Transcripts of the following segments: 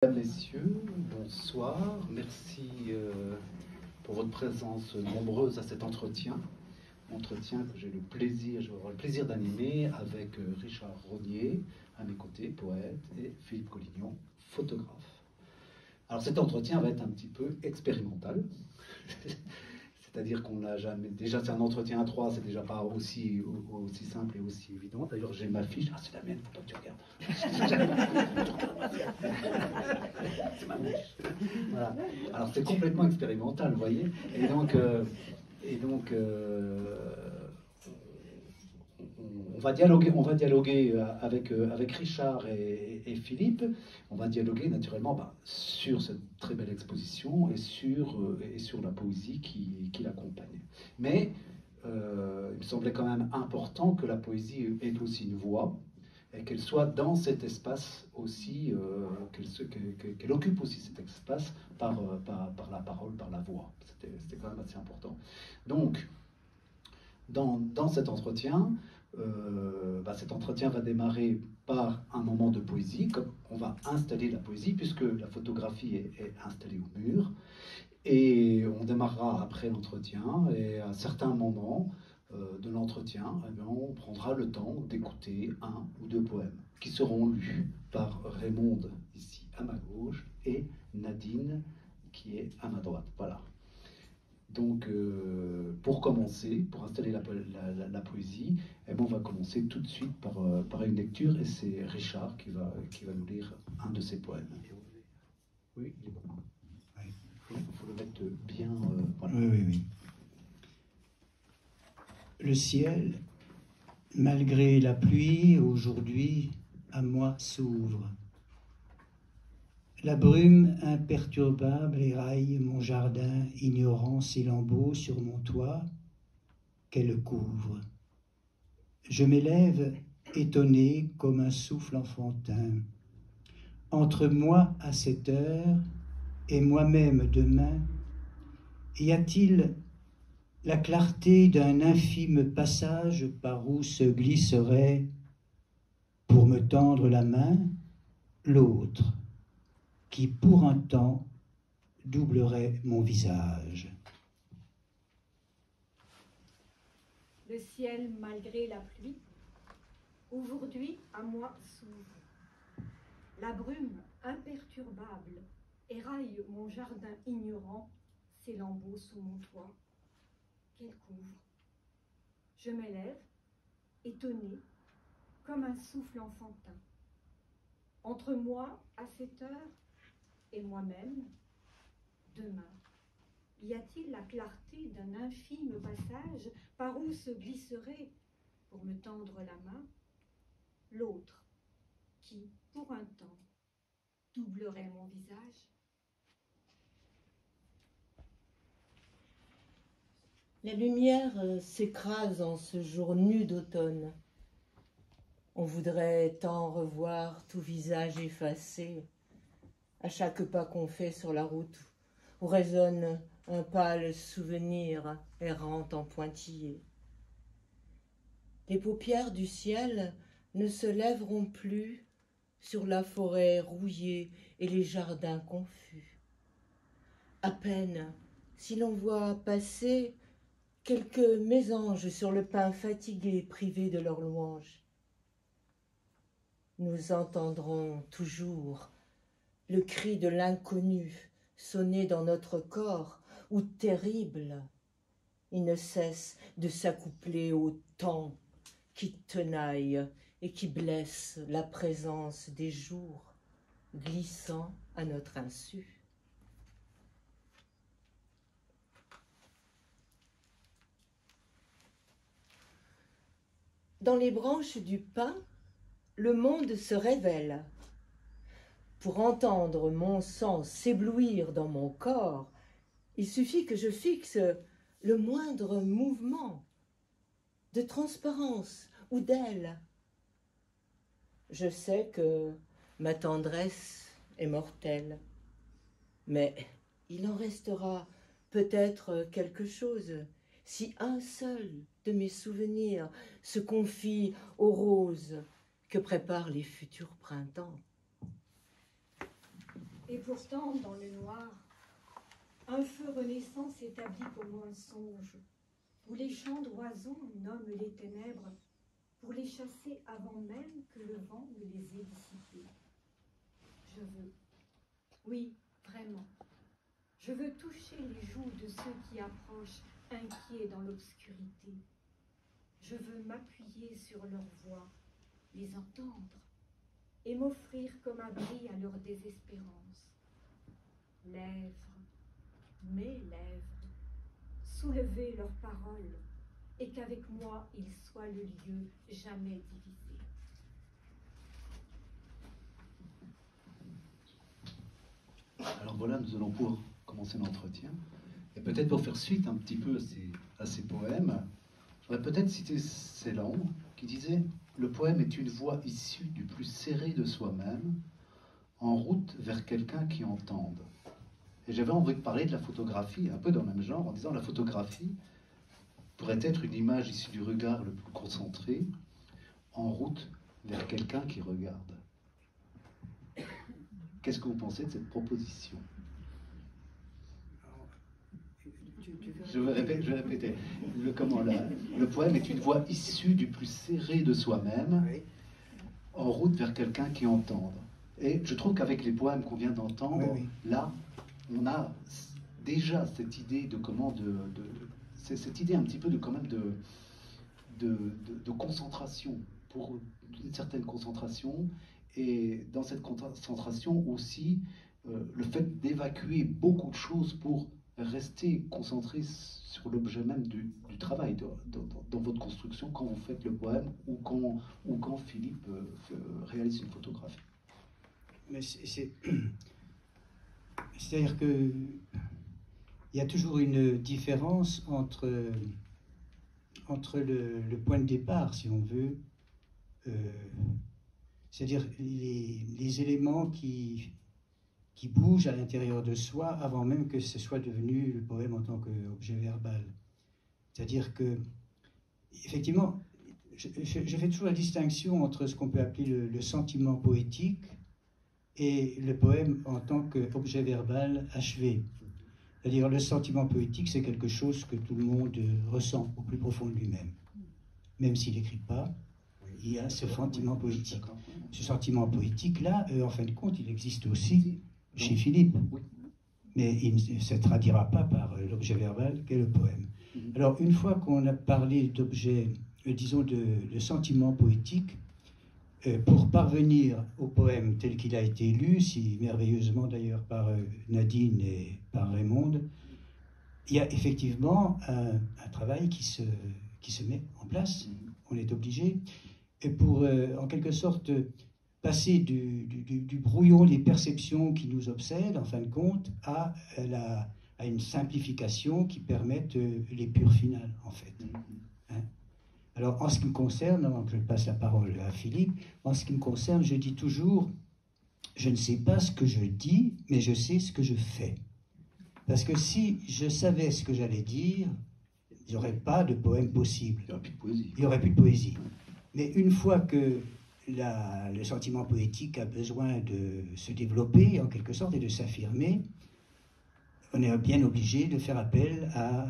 Mesdames, Messieurs, bonsoir. Merci pour votre présence nombreuse à cet entretien que j'ai le plaisir d'animer avec Richard Rognier, à mes côtés, poète, et Philippe Collignon, photographe. Alors cet entretien va être un petit peu expérimental. C'est-à-dire qu'on n'a jamais... Déjà, c'est un entretien à trois, c'est déjà pas aussi simple et aussi évident. D'ailleurs, j'ai ma fiche. Ah, c'est la mienne, faut pas que tu regardes. C'est ma fiche. Voilà. Alors, c'est complètement expérimental, vous voyez. Et donc, on va dialoguer avec Richard et Philippe. On va dialoguer naturellement sur cette très belle exposition et sur la poésie qui l'accompagne. Mais il me semblait quand même important que la poésie ait aussi une voix et qu'elle soit dans cet espace aussi, qu'elle occupe aussi cet espace par la parole, par la voix. C'était quand même assez important. Donc, dans cet entretien va démarrer par un moment de poésie, comme on va installer la poésie, puisque la photographie est installée au mur, et on démarrera après l'entretien, et à certains moments de l'entretien, on prendra le temps d'écouter un ou deux poèmes, qui seront lus par Raymond, ici à ma gauche, et Nadine, qui est à ma droite. Voilà. Donc, pour commencer, pour installer la poésie, on va commencer tout de suite par une lecture, et c'est Richard qui va nous lire un de ses poèmes. Oui, il est bon. Il faut le mettre bien. Voilà. Oui. Le ciel, malgré la pluie, aujourd'hui, à moi s'ouvre. La brume imperturbable éraille mon jardin, ignorant ses lambeaux sur mon toit qu'elle couvre. Je m'élève étonné comme un souffle enfantin. Entre moi à cette heure et moi-même demain, y a-t-il la clarté d'un infime passage par où se glisserait, pour me tendre la main, l'autre, qui pour un temps doublerait mon visage. Le ciel malgré la pluie, aujourd'hui à moi s'ouvre. La brume imperturbable éraille mon jardin ignorant, ses lambeaux sous mon toit. Qu'elle couvre. Je m'élève, étonné, comme un souffle enfantin. Entre moi à cette heure et moi-même, demain, y a-t-il la clarté d'un infime passage par où se glisserait, pour me tendre la main, l'autre qui, pour un temps, doublerait mon visage? La lumière s'écrase en ce jour nu d'automne. On voudrait tant revoir tout visage effacé à chaque pas qu'on fait sur la route où résonne un pâle souvenir errant en pointillé. Les paupières du ciel ne se lèveront plus sur la forêt rouillée et les jardins confus. À peine si l'on voit passer quelques mésanges sur le pain fatigué privé de leur louange. Nous entendrons toujours le cri de l'inconnu sonner dans notre corps, où terrible, il ne cesse de s'accoupler au temps qui tenaille et qui blesse la présence des jours, glissant à notre insu. Dans les branches du pin, le monde se révèle. Pour entendre mon sang s'éblouir dans mon corps, il suffit que je fixe le moindre mouvement de transparence ou d'aile. Je sais que ma tendresse est mortelle, mais il en restera peut-être quelque chose si un seul de mes souvenirs se confie aux roses que préparent les futurs printemps. Et pourtant, dans le noir, un feu renaissant s'établit comme un songe, où les chants d'oiseaux nomment les ténèbres pour les chasser avant même que le vent ne les ait dissipées. Je veux, oui, vraiment, je veux toucher les joues de ceux qui approchent inquiets dans l'obscurité. Je veux m'appuyer sur leur voix, les entendre et m'offrir comme abri à leur désespérance. Lèvres, mes lèvres, soulever leurs paroles et qu'avec moi il soit le lieu jamais divisé. Alors voilà, nous allons pouvoir commencer l'entretien. Et peut-être pour faire suite un petit peu à ces poèmes, je voudrais peut-être citer Celan qui disait « Le poème est une voix issue du plus serré de soi-même, en route vers quelqu'un qui entende. » Et j'avais envie de parler de la photographie, un peu dans le même genre, en disant la photographie pourrait être une image issue du regard le plus concentré, en route vers quelqu'un qui regarde. Qu'est-ce que vous pensez de cette proposition? Je vais répéter. Le poème est une voix issue du plus serré de soi-même, en route vers quelqu'un qui entende. Et je trouve qu'avec les poèmes qu'on vient d'entendre, là, on a déjà cette idée de comment cette idée un petit peu de quand même de concentration, pour une certaine concentration, et dans cette concentration aussi le fait d'évacuer beaucoup de choses pour rester concentré sur l'objet même du travail, dans votre construction, quand vous faites le poème ou quand Philippe réalise une photographie. Mais c'est-à-dire que il y a toujours une différence entre le point de départ, si on veut, c'est-à-dire les éléments qui bougent à l'intérieur de soi avant même que ce soit devenu le poème en tant qu'objet verbal. C'est-à-dire que, effectivement, je fais toujours la distinction entre ce qu'on peut appeler le sentiment poétique et le poème en tant qu'objet verbal achevé. C'est-à-dire le sentiment poétique, c'est quelque chose que tout le monde ressent au plus profond de lui-même. Même s'il n'écrit pas, il y a ce sentiment poétique. Ce sentiment poétique-là, en fin de compte, il existe aussi chez Philippe. Mais il ne se traduira pas par l'objet verbal qu'est le poème. Alors, une fois qu'on a parlé d'objet, disons de sentiment poétique, pour parvenir au poème tel qu'il a été lu, si merveilleusement d'ailleurs par Nadine et par Raymond, il y a effectivement un travail qui se met en place. On est obligé, et pour en quelque sorte passer du brouillon des perceptions qui nous obsèdent, en fin de compte, à une simplification qui permette l'épure finale, en fait. Hein? Alors, en ce qui me concerne, avant que je passe la parole à Philippe, en ce qui me concerne, je dis toujours, je ne sais pas ce que je dis, mais je sais ce que je fais. Parce que si je savais ce que j'allais dire, il n'y aurait pas de poème possible. Il n'y aurait plus de poésie. Il n'y aurait plus de poésie. Mais une fois que le sentiment poétique a besoin de se développer, en quelque sorte, et de s'affirmer, on est bien obligé de faire appel à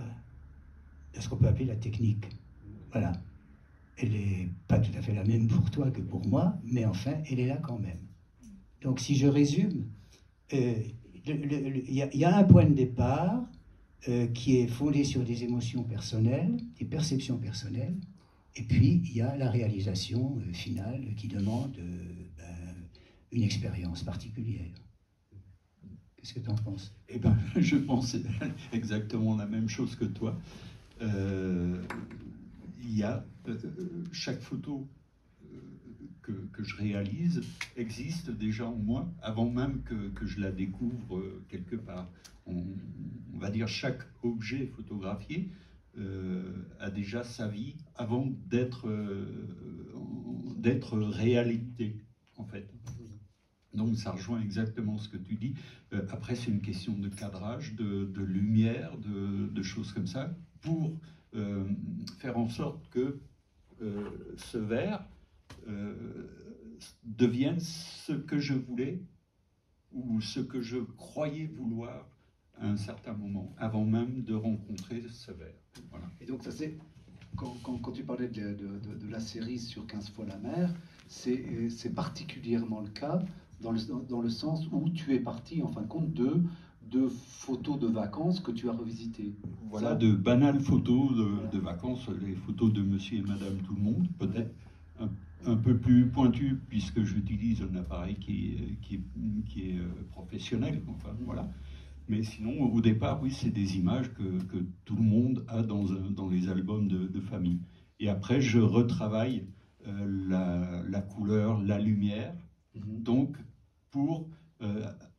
ce qu'on peut appeler la technique. Voilà. Elle n'est pas tout à fait la même pour toi que pour moi, mais enfin, elle est là quand même. Donc, si je résume, il y a un point de départ qui est fondé sur des émotions personnelles, des perceptions personnelles, et puis il y a la réalisation finale qui demande une expérience particulière. Qu'est-ce que tu en penses? Eh bien, je pense exactement la même chose que toi. Il y a chaque photo que je réalise existe déjà en moi avant même que je la découvre quelque part. On va dire chaque objet photographié a déjà sa vie avant d'être réalité, en fait. Donc ça rejoint exactement ce que tu dis. Après, c'est une question de cadrage, de lumière, de choses comme ça, pour faire en sorte que ce verre devienne ce que je voulais ou ce que je croyais vouloir à un certain moment, avant même de rencontrer ce verre. Voilà. Et donc ça c'est, quand tu parlais de la série sur 15 fois la mer, c'est particulièrement le cas dans le sens où tu es parti en fin de compte de photos de vacances que tu as revisitées. Voilà, de banales photos de vacances, les photos de monsieur et madame tout le monde, peut-être un peu plus pointues, puisque j'utilise un appareil qui est professionnel, enfin, voilà. Mais sinon, au départ, oui, c'est des images que tout le monde a dans les albums de famille. Et après, je retravaille la couleur, la lumière, donc pour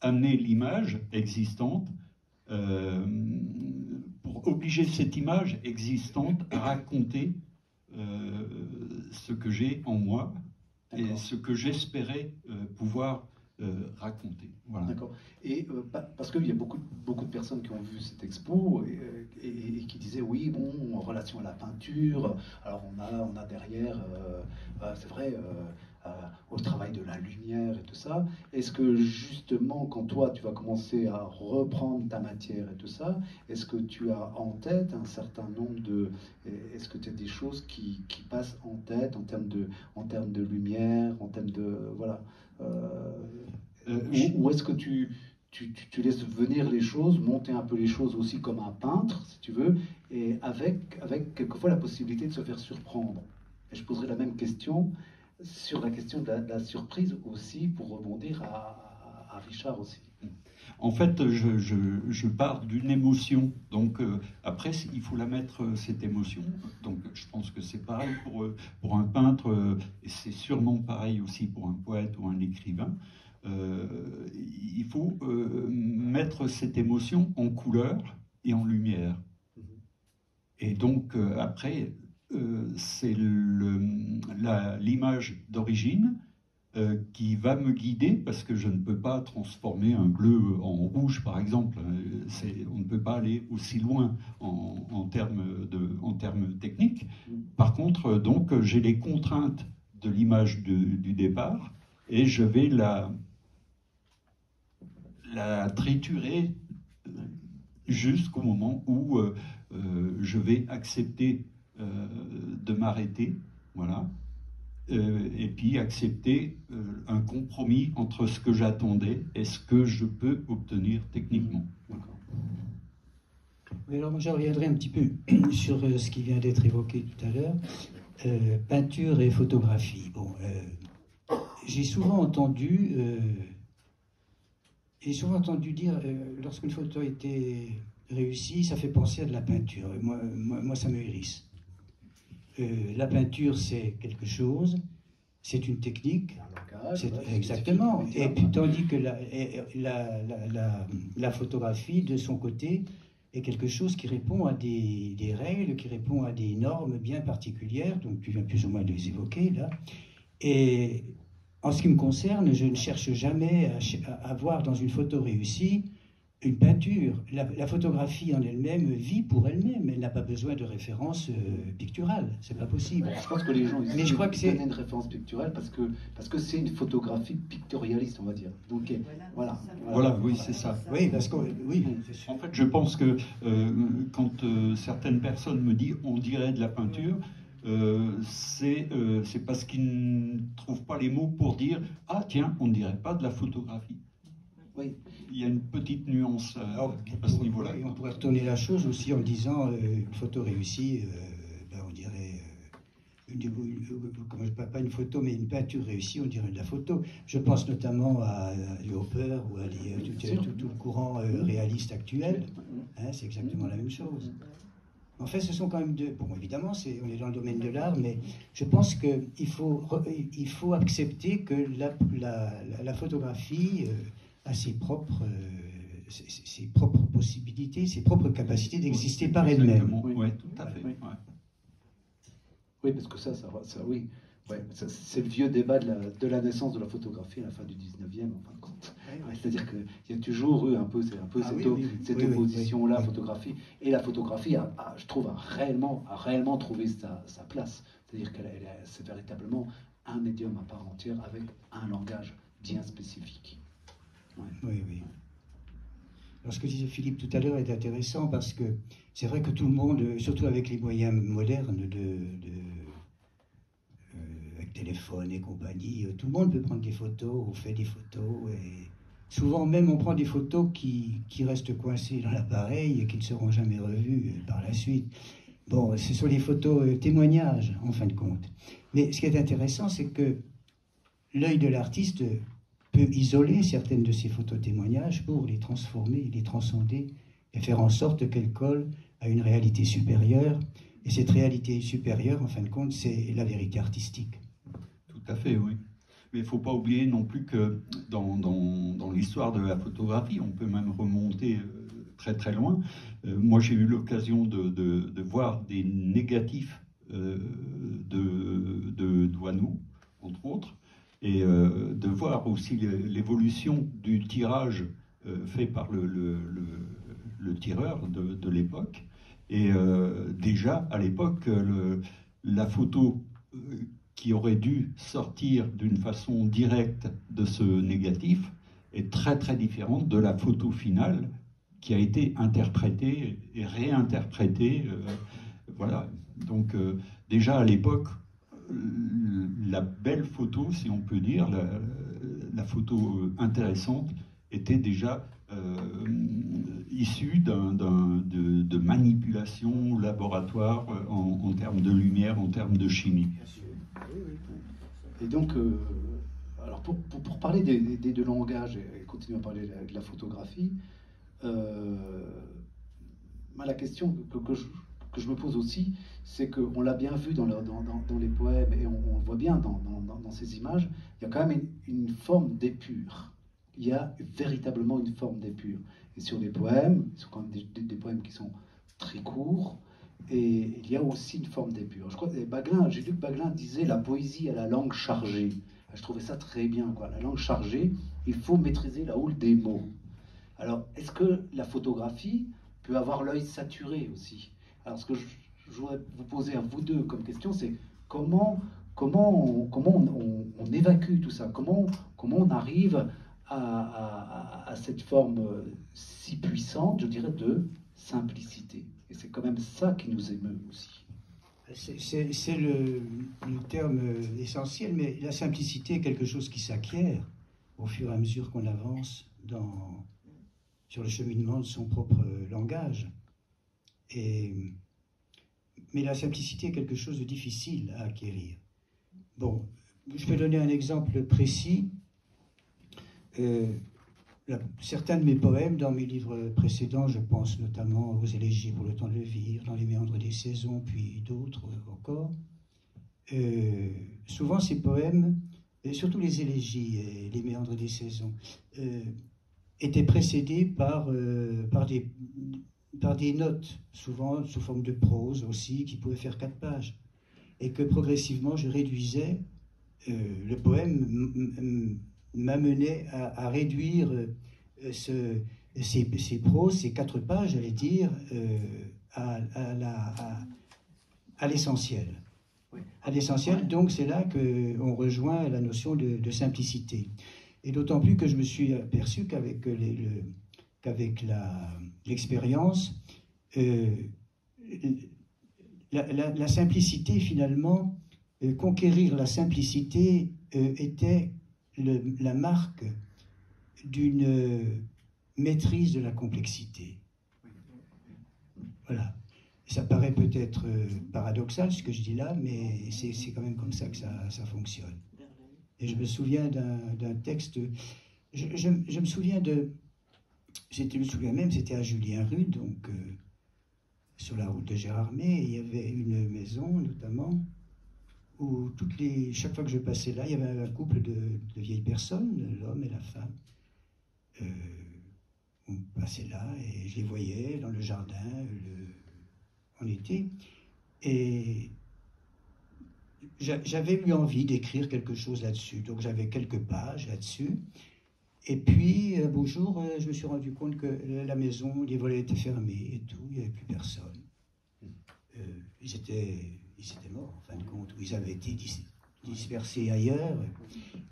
amener l'image existante, pour obliger cette image existante à raconter ce que j'ai en moi et ce que j'espérais pouvoir raconter. Voilà. D'accord. Et parce qu'il y a beaucoup de personnes qui ont vu cette expo et qui disaient oui, bon, en relation à la peinture, alors on a derrière, c'est vrai, au travail de la lumière et tout ça. Est-ce que justement, quand toi tu vas commencer à reprendre ta matière et tout ça, est-ce que tu as en tête un certain nombre est-ce que tu as des choses qui passent en tête en termes de lumière, en termes de voilà. Ou est-ce que tu laisses venir les choses, monter un peu les choses aussi comme un peintre, si tu veux, et avec quelquefois la possibilité de se faire surprendre. Et je poserai la même question sur la question de la surprise aussi, pour rebondir à Richard aussi. En fait, je pars d'une émotion, donc après, il faut la mettre, cette émotion. Donc je pense que c'est pareil pour un peintre, et c'est sûrement pareil aussi pour un poète ou un écrivain. Il faut mettre cette émotion en couleur et en lumière. Et donc après, c'est l'image d'origine qui va me guider, parce que je ne peux pas transformer un bleu en rouge, par exemple. On ne peut pas aller aussi loin en termes techniques. Par contre, donc, j'ai les contraintes de l'image du départ, et je vais la triturer jusqu'au moment où je vais accepter de m'arrêter, voilà. Et puis accepter un compromis entre ce que j'attendais et ce que je peux obtenir techniquement. Oui, alors moi je reviendrai un petit peu sur ce qui vient d'être évoqué tout à l'heure, peinture et photographie. Bon, j'ai souvent entendu dire, lorsqu'une photo a été réussie, ça fait penser à de la peinture. Moi ça me hérisse. La peinture, c'est quelque chose, c'est une technique, exactement. Et puis, tandis que la photographie, de son côté, est quelque chose qui répond à des règles, qui répond à des normes bien particulières, donc tu viens plus ou moins de les évoquer là. Et en ce qui me concerne, je ne cherche jamais à voir dans une photo réussie une peinture. La photographie en elle-même vit pour elle-même. Elle n'a pas besoin de référence picturale. C'est pas possible. Je pense que les gens ici, mais je crois que c'est une référence picturale parce que c'est une photographie pictorialiste, on va dire. Donc voilà, oui, c'est ça. Oui, parce que oui. En fait, je pense que quand certaines personnes me disent on dirait de la peinture, c'est parce qu'ils ne trouvent pas les mots pour dire ah tiens, on ne dirait pas de la photographie. Oui. Il y a une petite nuance à ce niveau-là. On pourrait retourner la chose aussi en disant une photo réussie, on dirait pas une photo mais une peinture réussie, on dirait de la photo. Je pense notamment à Hopper ou à tout le courant réaliste actuel. Hein, c'est exactement la même chose. En fait, ce sont quand même deux. Bon, évidemment, on est dans le domaine de l'art, mais je pense qu'il faut accepter que la photographie a ses propres possibilités, ses propres capacités d'exister par elle-même. Oui, tout à fait. Oui, oui parce que ça oui. Ouais, c'est le vieux débat de la naissance de la photographie à la fin du 19e, en fin de compte. Ouais, c'est-à-dire qu'il y a toujours eu un peu cette opposition-là, photographie. Et la photographie, je trouve, a réellement trouvé sa place. C'est-à-dire c'est véritablement un médium à part entière avec un langage bien spécifique. Oui, oui. Alors, ce que disait Philippe tout à l'heure est intéressant parce que c'est vrai que tout le monde, surtout avec les moyens modernes avec téléphone et compagnie, tout le monde peut prendre des photos, on fait des photos et souvent même on prend des photos qui restent coincées dans l'appareil et qui ne seront jamais revues par la suite. Bon, ce sont les photos témoignages en fin de compte. Mais ce qui est intéressant, c'est que l'œil de l'artiste peut isoler certaines de ces photos témoignages pour les transformer, les transcender et faire en sorte qu'elles collent à une réalité supérieure. Et cette réalité supérieure, en fin de compte, c'est la vérité artistique. Tout à fait, oui. Mais il ne faut pas oublier non plus que dans l'histoire de la photographie, on peut même remonter très très loin. Moi, j'ai eu l'occasion de voir des négatifs de Doisneau, entre autres, et de voir aussi l'évolution du tirage fait par le tireur de l'époque. Et déjà, à l'époque, la photo qui aurait dû sortir d'une façon directe de ce négatif est très très différente de la photo finale qui a été interprétée et réinterprétée. Voilà. Donc déjà à l'époque, la belle photo, si on peut dire, la photo intéressante, était déjà issue de manipulation laboratoire en termes de lumière, en termes de chimie. Et donc, alors pour parler des deux langages et continuer à parler de la photographie, la question que je me pose aussi, c'est qu'on l'a bien vu dans les poèmes, et on le voit bien dans ces images, il y a quand même une forme d'épure. Il y a véritablement une forme d'épure. Et sur les poèmes, ce sont quand même des poèmes qui sont très courts, et il y a aussi une forme d'épure. Je crois que j'ai lu que Baglin disait la poésie à la langue chargée. Je trouvais ça très bien, quoi. La langue chargée, il faut maîtriser la houle des mots. Alors, est-ce que la photographie peut avoir l'œil saturé aussi? Alors, ce que je voudrais vous poser à vous deux comme question, c'est comment on évacue tout ça? Comment on arrive à cette forme si puissante, je dirais, de simplicité? Et c'est quand même ça qui nous émeut aussi. C'est le terme essentiel, mais la simplicité est quelque chose qui s'acquiert au fur et à mesure qu'on avance sur le cheminement de son propre langage. Mais la simplicité est quelque chose de difficile à acquérir. Bon, je vais donner un exemple précis. Certains de mes poèmes, dans mes livres précédents, je pense notamment aux élégies pour le temps de le vivre, dans les méandres des saisons, puis d'autres encore. Souvent ces poèmes, et surtout les élégies et les méandres des saisons, étaient précédés par des notes, souvent sous forme de prose aussi, qui pouvaient faire 4 pages. Et que progressivement je réduisais, le poème m'amenait à réduire ces proses, ces 4 pages, j'allais dire, à l'essentiel. Oui. À l'essentiel, donc c'est là qu'on rejoint la notion de simplicité. Et d'autant plus que je me suis aperçu qu'avec l'expérience, la simplicité, finalement, conquérir la simplicité était la marque d'une maîtrise de la complexité. Voilà. Ça paraît peut-être paradoxal ce que je dis là, mais c'est quand même comme ça que ça fonctionne. Et je me souviens d'un texte, je me souviens même, c'était à Julien Rue, donc sur la route de Gérardmer, il y avait une maison notamment, où chaque fois que je passais là, il y avait un couple de vieilles personnes, l'homme et la femme. On passait là et je les voyais dans le jardin en été. Et j'avais eu envie d'écrire quelque chose là-dessus. Donc j'avais quelques pages là-dessus. Et puis, un beau jour, je me suis rendu compte que la maison, les volets étaient fermés et tout, il n'y avait plus personne. Ils étaient morts, en fin de compte, ou ils avaient été dispersés ailleurs.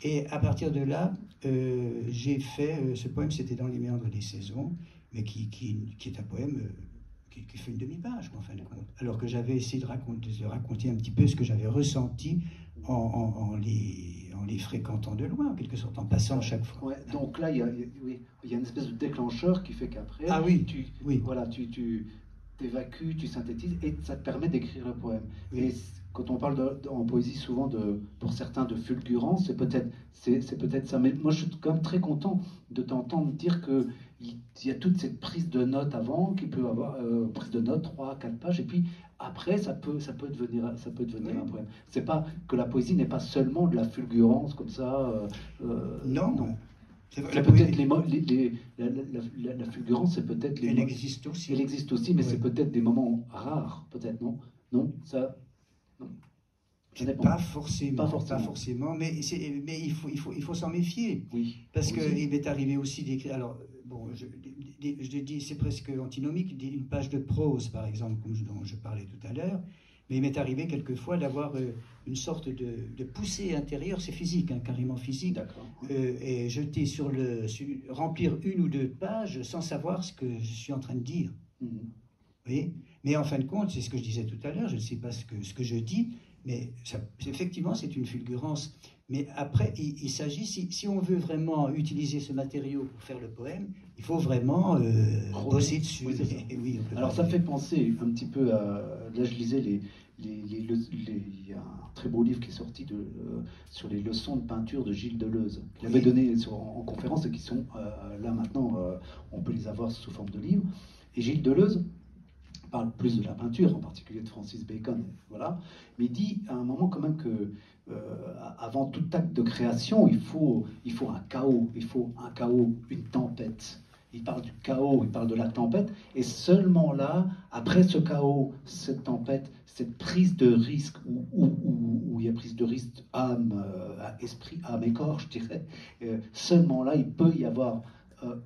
Et à partir de là, j'ai fait, ce poème, c'était dans les méandres des saisons, mais qui est un poème qui fait une demi-page, en fin de compte. Alors que j'avais essayé de raconter un petit peu ce que j'avais ressenti en les fréquentant de loin, en quelque sorte, en passant chaque fois. Ouais, donc là, oui, il y a une espèce de déclencheur qui fait qu'après, oui. Voilà, tu t'évacues, tu synthétises, et ça te permet d'écrire le poème. Oui. Et quand on parle en poésie souvent pour certains de fulgurance, c'est peut-être ça. Mais moi, je suis quand même très content de t'entendre dire que il y a toute cette prise de notes avant, qui peut avoir prise de notes 3, 4 pages, et puis après, ça peut devenir un poème. C'est pas que la poésie n'est pas seulement de la fulgurance comme ça. Non. C'est peut-être la fulgurance, c'est peut-être Elle existe aussi. Elle existe aussi, mais c'est peut-être des moments rares, peut-être, non? Non, ça. Non. Pas forcément, mais il faut s'en méfier. Oui. Parce qu'il m'est arrivé aussi d'écrire. Alors, bon, je dis, c'est presque antinomique, une page de prose, par exemple, dont je parlais tout à l'heure. Mais il m'est arrivé quelquefois d'avoir une sorte de poussée intérieure, c'est physique, hein, carrément physique, et remplir une ou deux pages sans savoir ce que je suis en train de dire. Vous voyez ? Mais en fin de compte, c'est ce que je disais tout à l'heure, je ne sais pas ce que je dis, mais effectivement, c'est une fulgurance. Mais après, il s'agit, si on veut vraiment utiliser ce matériau pour faire le poème, il faut vraiment bosser dessus. Oui, alors ça fait penser un petit peu à... Là, je lisais il y a un très beau livre qui est sorti sur les leçons de peinture de Gilles Deleuze, qu'il avait donné en conférence et qui sont là maintenant, on peut les avoir sous forme de livre. Et Gilles Deleuze parle plus de la peinture, en particulier de Francis Bacon, voilà. Mais il dit à un moment quand même que avant tout acte de création, il faut un chaos, une tempête. Il parle du chaos, il parle de la tempête, et seulement là, après ce chaos, cette tempête, cette prise de risque, où il y a prise de risque âme, esprit, âme et corps, je dirais, seulement là, il peut y avoir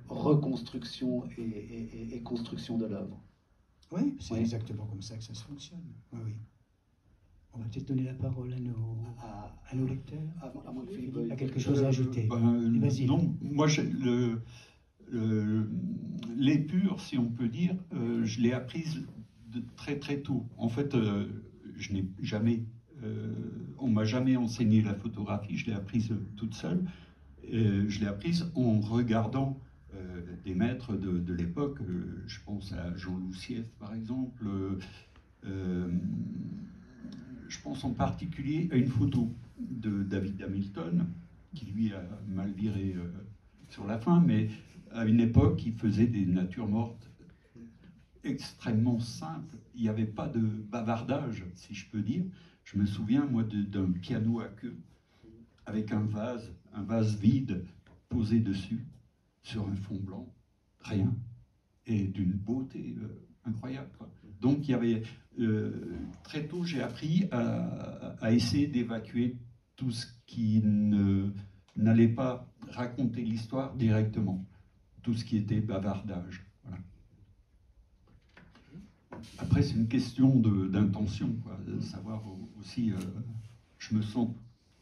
reconstruction et construction de l'œuvre. Oui, c'est exactement comme ça que ça se fonctionne. Oui. On va peut-être donner la parole à nos lecteurs. Il y a quelque chose à ajouter. Vas-y. Non, moi, l'épure, si on peut dire, je l'ai apprise de très très tôt. En fait, je n'ai jamais, on m'a jamais enseigné la photographie. Je l'ai apprise toute seule. Je l'ai apprise en regardant des maîtres de l'époque. Je pense à Jean Loussief, par exemple. Je pense en particulier à une photo de David Hamilton, qui lui a mal viré sur la fin, mais à une époque, il faisait des natures mortes extrêmement simples. Il n'y avait pas de bavardage, si je peux dire. Je me souviens, moi, d'un piano à queue, avec un vase vide posé dessus, sur un fond blanc, rien, et d'une beauté incroyable, quoi. Donc, il y avait... très tôt, j'ai appris à essayer d'évacuer tout ce qui n'allait pas raconter l'histoire directement, tout ce qui était bavardage. Voilà. Après, c'est une question d'intention, de savoir aussi, je me sens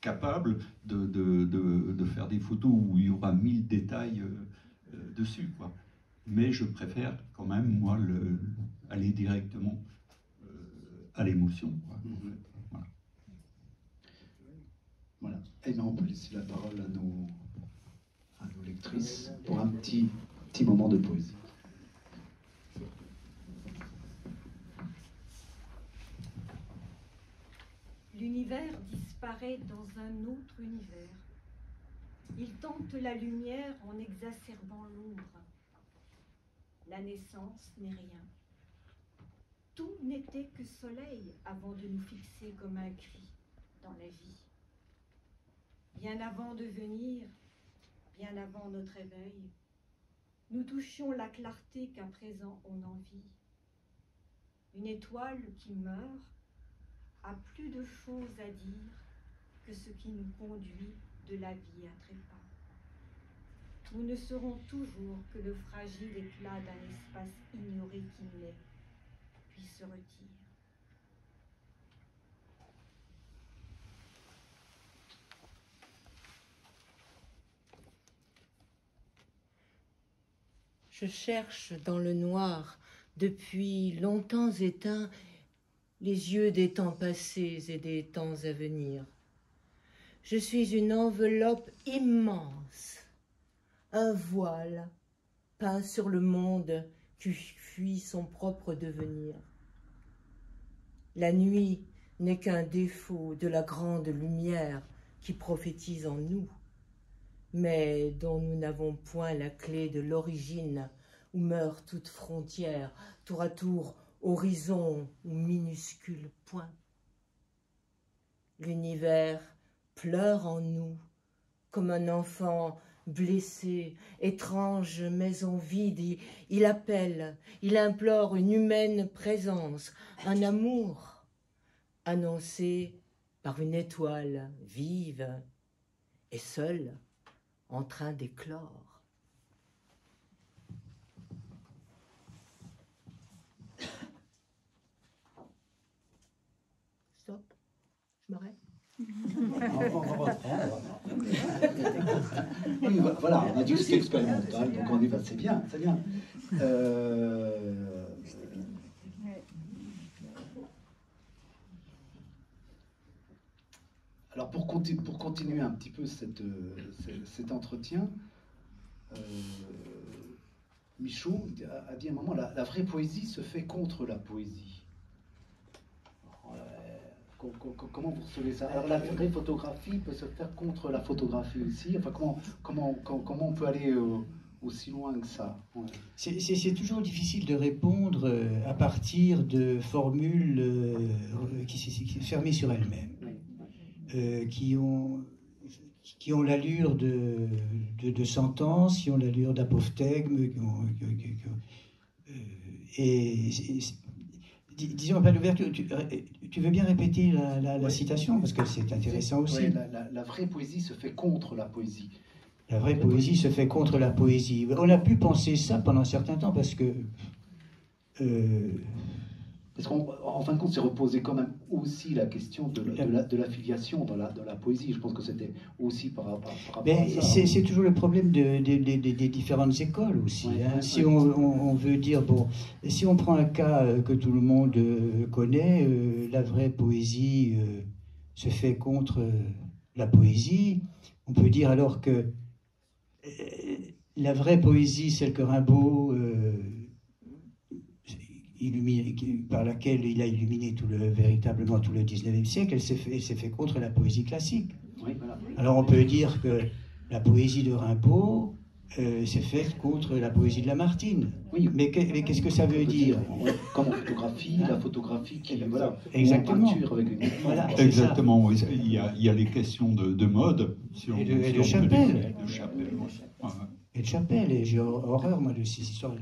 capable de faire des photos où il y aura 1000 détails dessus, quoi. Mais je préfère quand même, moi, aller directement à l'émotion. Voilà. Voilà. Et bien, on peut laisser la parole à nos lectrices pour un petit moment de poésie. L'univers disparaît dans un autre univers. Il tente la lumière en exacerbant l'ombre. La naissance n'est rien. Tout n'était que soleil avant de nous fixer comme un cri dans la vie. Bien avant de venir, bien avant notre éveil, nous touchions la clarté qu'à présent on envie. Une étoile qui meurt a plus de choses à dire que ce qui nous conduit de la vie à trépas. Nous ne serons toujours que le fragile éclat d'un espace ignoré qui naît, puis se retire. Je cherche dans le noir, depuis longtemps éteints, les yeux des temps passés et des temps à venir. Je suis une enveloppe immense, un voile peint sur le monde qui fuit son propre devenir. La nuit n'est qu'un défaut de la grande lumière qui prophétise en nous, mais dont nous n'avons point la clé de l'origine où meurt toute frontière, tour à tour horizon ou minuscule point. L'univers pleure en nous comme un enfant blessé, étrange maison vide. Il appelle, il implore une humaine présence, un amour annoncé par une étoile vive et seule en train d'éclore. Stop, je m'arrête. On va reprendre. Oui, voilà, on a dit que c'était expérimental, donc on y va, c'est bien, c'est bien. Alors pour continuer un petit peu cet entretien, Michaud a dit à un moment, la vraie poésie se fait contre la poésie. Comment vous recevez ça? Alors la vraie photographie peut se faire contre la photographie aussi. Enfin, comment on peut aller aussi loin que ça? Ouais. C'est toujours difficile de répondre à partir de formules qui sont fermées sur elles-mêmes, qui ont l'allure de sentences, qui ont l'allure d'apophthegmes, disons, à l'ouverture, tu veux bien répéter la citation, parce que c'est intéressant aussi. Ouais, la vraie poésie se fait contre la poésie. La vraie poésie se fait contre la poésie. On a pu penser ça pendant un certain temps, parce que... Parce qu'en fin de compte, c'est reposé quand même aussi la question de la filiation dans la poésie. Je pense que c'était aussi par rapport à ça. C'est toujours le problème des différentes écoles aussi. Ouais, hein. Si on veut dire, bon, si on prend un cas que tout le monde connaît, la vraie poésie se fait contre la poésie, on peut dire alors que la vraie poésie, celle que Rimbaud... par laquelle il a illuminé véritablement tout le 19e siècle, elle s'est fait contre la poésie classique. Oui, voilà. Alors on peut dire que la poésie de Rimbaud s'est faite contre la poésie de Lamartine. Oui. Mais qu'est-ce que ça veut dire? Comme en photographie, la photographie qui est exactement. En peinture avec une... Voilà, exactement, oui. Il y a les questions de mode. Et de chapelle. Et de chapelle. Et j'ai horreur, moi, de ces histoires,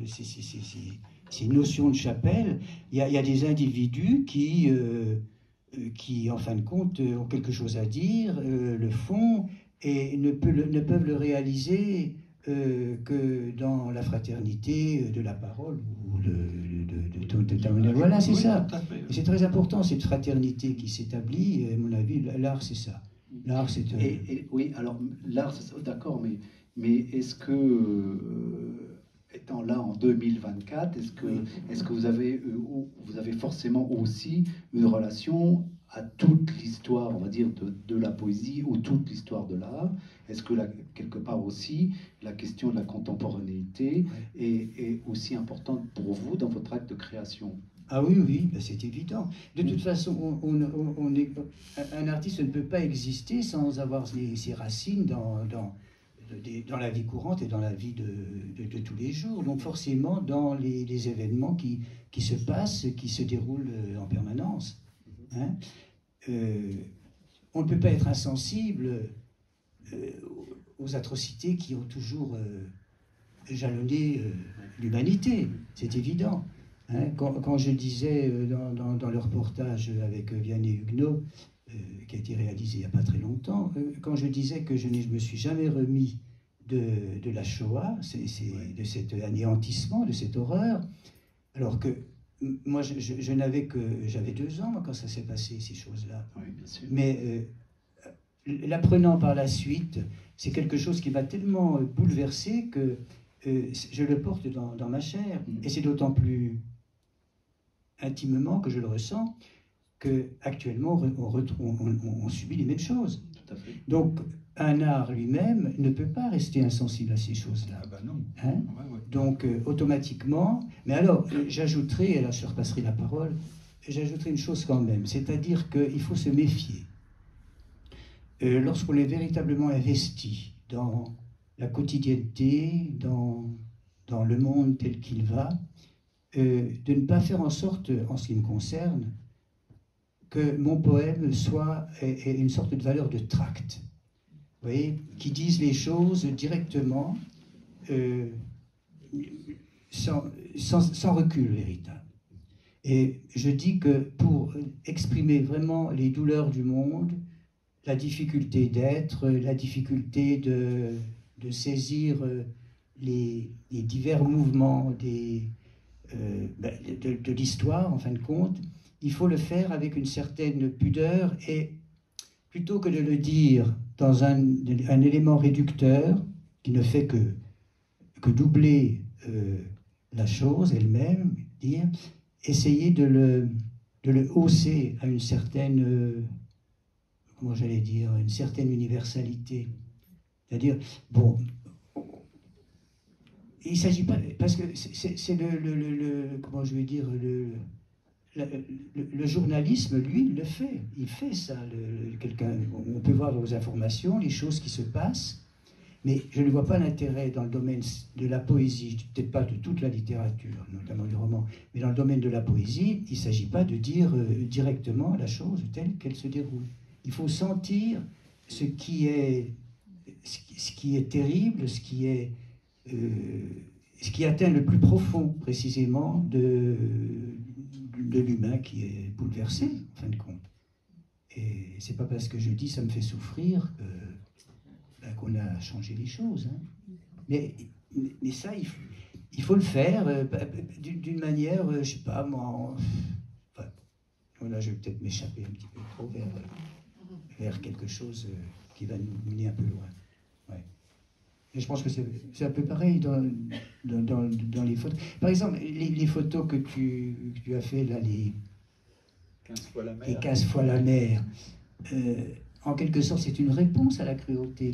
ces notions de chapelle. Il y a des individus qui, en fin de compte, ont quelque chose à dire, le font, et ne peuvent le réaliser que dans la fraternité de la parole ou voilà, c'est ça. Et c'est très important, cette fraternité qui s'établit. À mon avis, l'art, c'est ça. L'art, c'est... oui, alors, l'art, d'accord, mais est-ce que... étant là en 2024, est-ce que vous avez forcément aussi une relation à toute l'histoire, on va dire, de la poésie ou toute l'histoire de l'art? Est-ce que quelque part aussi la question de la contemporanéité est aussi importante pour vous dans votre acte de création? Ah oui, ben c'est évident. De toute façon, un artiste ne peut pas exister sans avoir ses racines dans la vie courante et dans la vie de tous les jours. Donc forcément dans les événements qui se passent, qui se déroulent en permanence. Hein. On ne peut pas être insensible aux atrocités qui ont toujours jalonné l'humanité. C'est évident. Hein. Quand je disais dans le reportage avec Vianney Huguenot, qui a été réalisé il n'y a pas très longtemps, quand je disais que je ne me suis jamais remis de la Shoah, de cet anéantissement, de cette horreur, alors que moi, j'avais 2 ans quand ça s'est passé, ces choses-là. Oui, bien sûr. Mais l'apprenant par la suite, c'est quelque chose qui m'a tellement bouleversé que je le porte dans ma chair. Et c'est d'autant plus intimement que je le ressens qu'actuellement, on subit les mêmes choses. Tout à fait. Donc, un art lui-même ne peut pas rester insensible à ces choses-là. Ah bah non. Hein? Ouais. Donc, automatiquement... Mais alors, j'ajouterai, et là je repasserai la parole, j'ajouterai une chose quand même, c'est-à-dire qu'il faut se méfier. Lorsqu'on est véritablement investi dans la quotidienneté, dans le monde tel qu'il va, de ne pas faire en sorte, en ce qui me concerne, que mon poème ait une sorte de valeur de tract. Vous voyez, qui disent les choses directement, sans recul véritable. Et je dis que pour exprimer vraiment les douleurs du monde, la difficulté d'être, la difficulté de saisir les divers mouvements de l'histoire, en fin de compte, il faut le faire avec une certaine pudeur et plutôt que de le dire dans un élément réducteur qui ne fait que doubler la chose elle-même, essayer de le hausser à une certaine, comment j'allais dire, une certaine universalité. C'est-à-dire, bon, il ne s'agit pas, parce que c'est comment je vais dire, le journalisme, lui, il le fait. Il fait ça. On peut voir dans les informations les choses qui se passent, mais je ne vois pas l'intérêt dans le domaine de la poésie, peut-être pas de toute la littérature, notamment les romans, mais dans le domaine de la poésie, il ne s'agit pas de dire directement la chose telle qu'elle se déroule. Il faut sentir ce qui est terrible, ce qui atteint le plus profond, précisément, de l'humain qui est bouleversé, en fin de compte. Et c'est pas parce que je dis ça me fait souffrir qu'on a changé les choses. Hein. Mais ça, il faut le faire d'une manière, je sais pas, moi... Là, je vais peut-être m'échapper un petit peu trop vers quelque chose qui va nous mener un peu loin. Ouais. Et je pense que c'est un peu pareil dans les photos. Par exemple, les photos que tu as fait là, les 15 fois la mer. Les 15 fois la mer. En quelque sorte, c'est une réponse à la cruauté.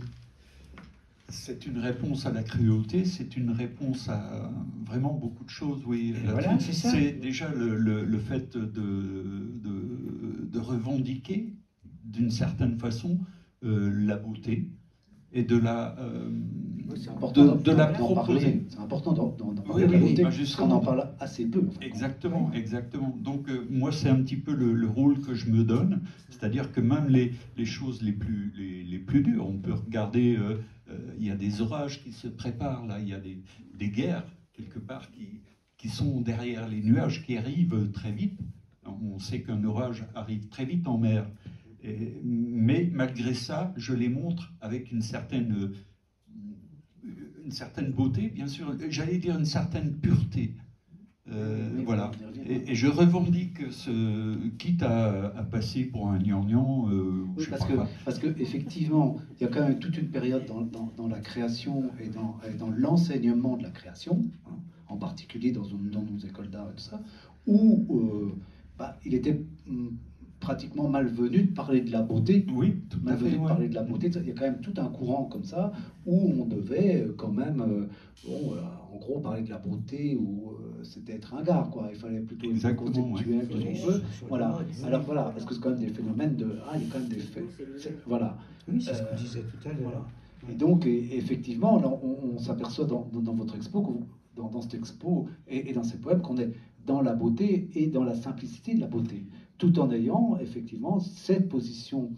C'est une réponse à la cruauté, c'est une réponse à vraiment beaucoup de choses, oui. Voilà, c'est ça. C'est déjà le fait de revendiquer, d'une certaine façon, la beauté et de la c'est important de la d'en proposer. parler. C'est important d'en parler Oui, de la beauté, bah puisqu'on en parle assez peu. En fait. Exactement, exactement. Donc moi, c'est un petit peu le rôle que je me donne, c'est-à-dire que même les choses les plus dures, on peut regarder, il y a des orages qui se préparent, là, il y a des guerres, quelque part, qui sont derrière les nuages, qui arrivent très vite. On sait qu'un orage arrive très vite en mer. Mais malgré ça, je les montre avec une certaine beauté, bien sûr, j'allais dire une certaine pureté. Voilà. Et je revendique quitte à passer pour un gnangnan. Oui, parce que effectivement, il y a quand même toute une période dans la création et dans l'enseignement de la création, hein, en particulier dans nos écoles d'art et tout ça, où il était pratiquement malvenu de parler de la beauté. Oui, tout à fait. De parler de la beauté. Il y a quand même tout un courant comme ça où on devait quand même, en gros, parler de la beauté où c'était être un gars, quoi. Il fallait plutôt être conceptuel, voilà. Alors voilà, parce que c'est quand même des phénomènes de, il y a quand même des faits. Voilà. Oui, c'est ce qu'on disait tout à l'heure. Voilà. Et donc, effectivement, on s'aperçoit dans votre expo, dans cette expo et dans ces poèmes, qu'on est dans la beauté et dans la simplicité de la beauté, tout en ayant effectivement cette position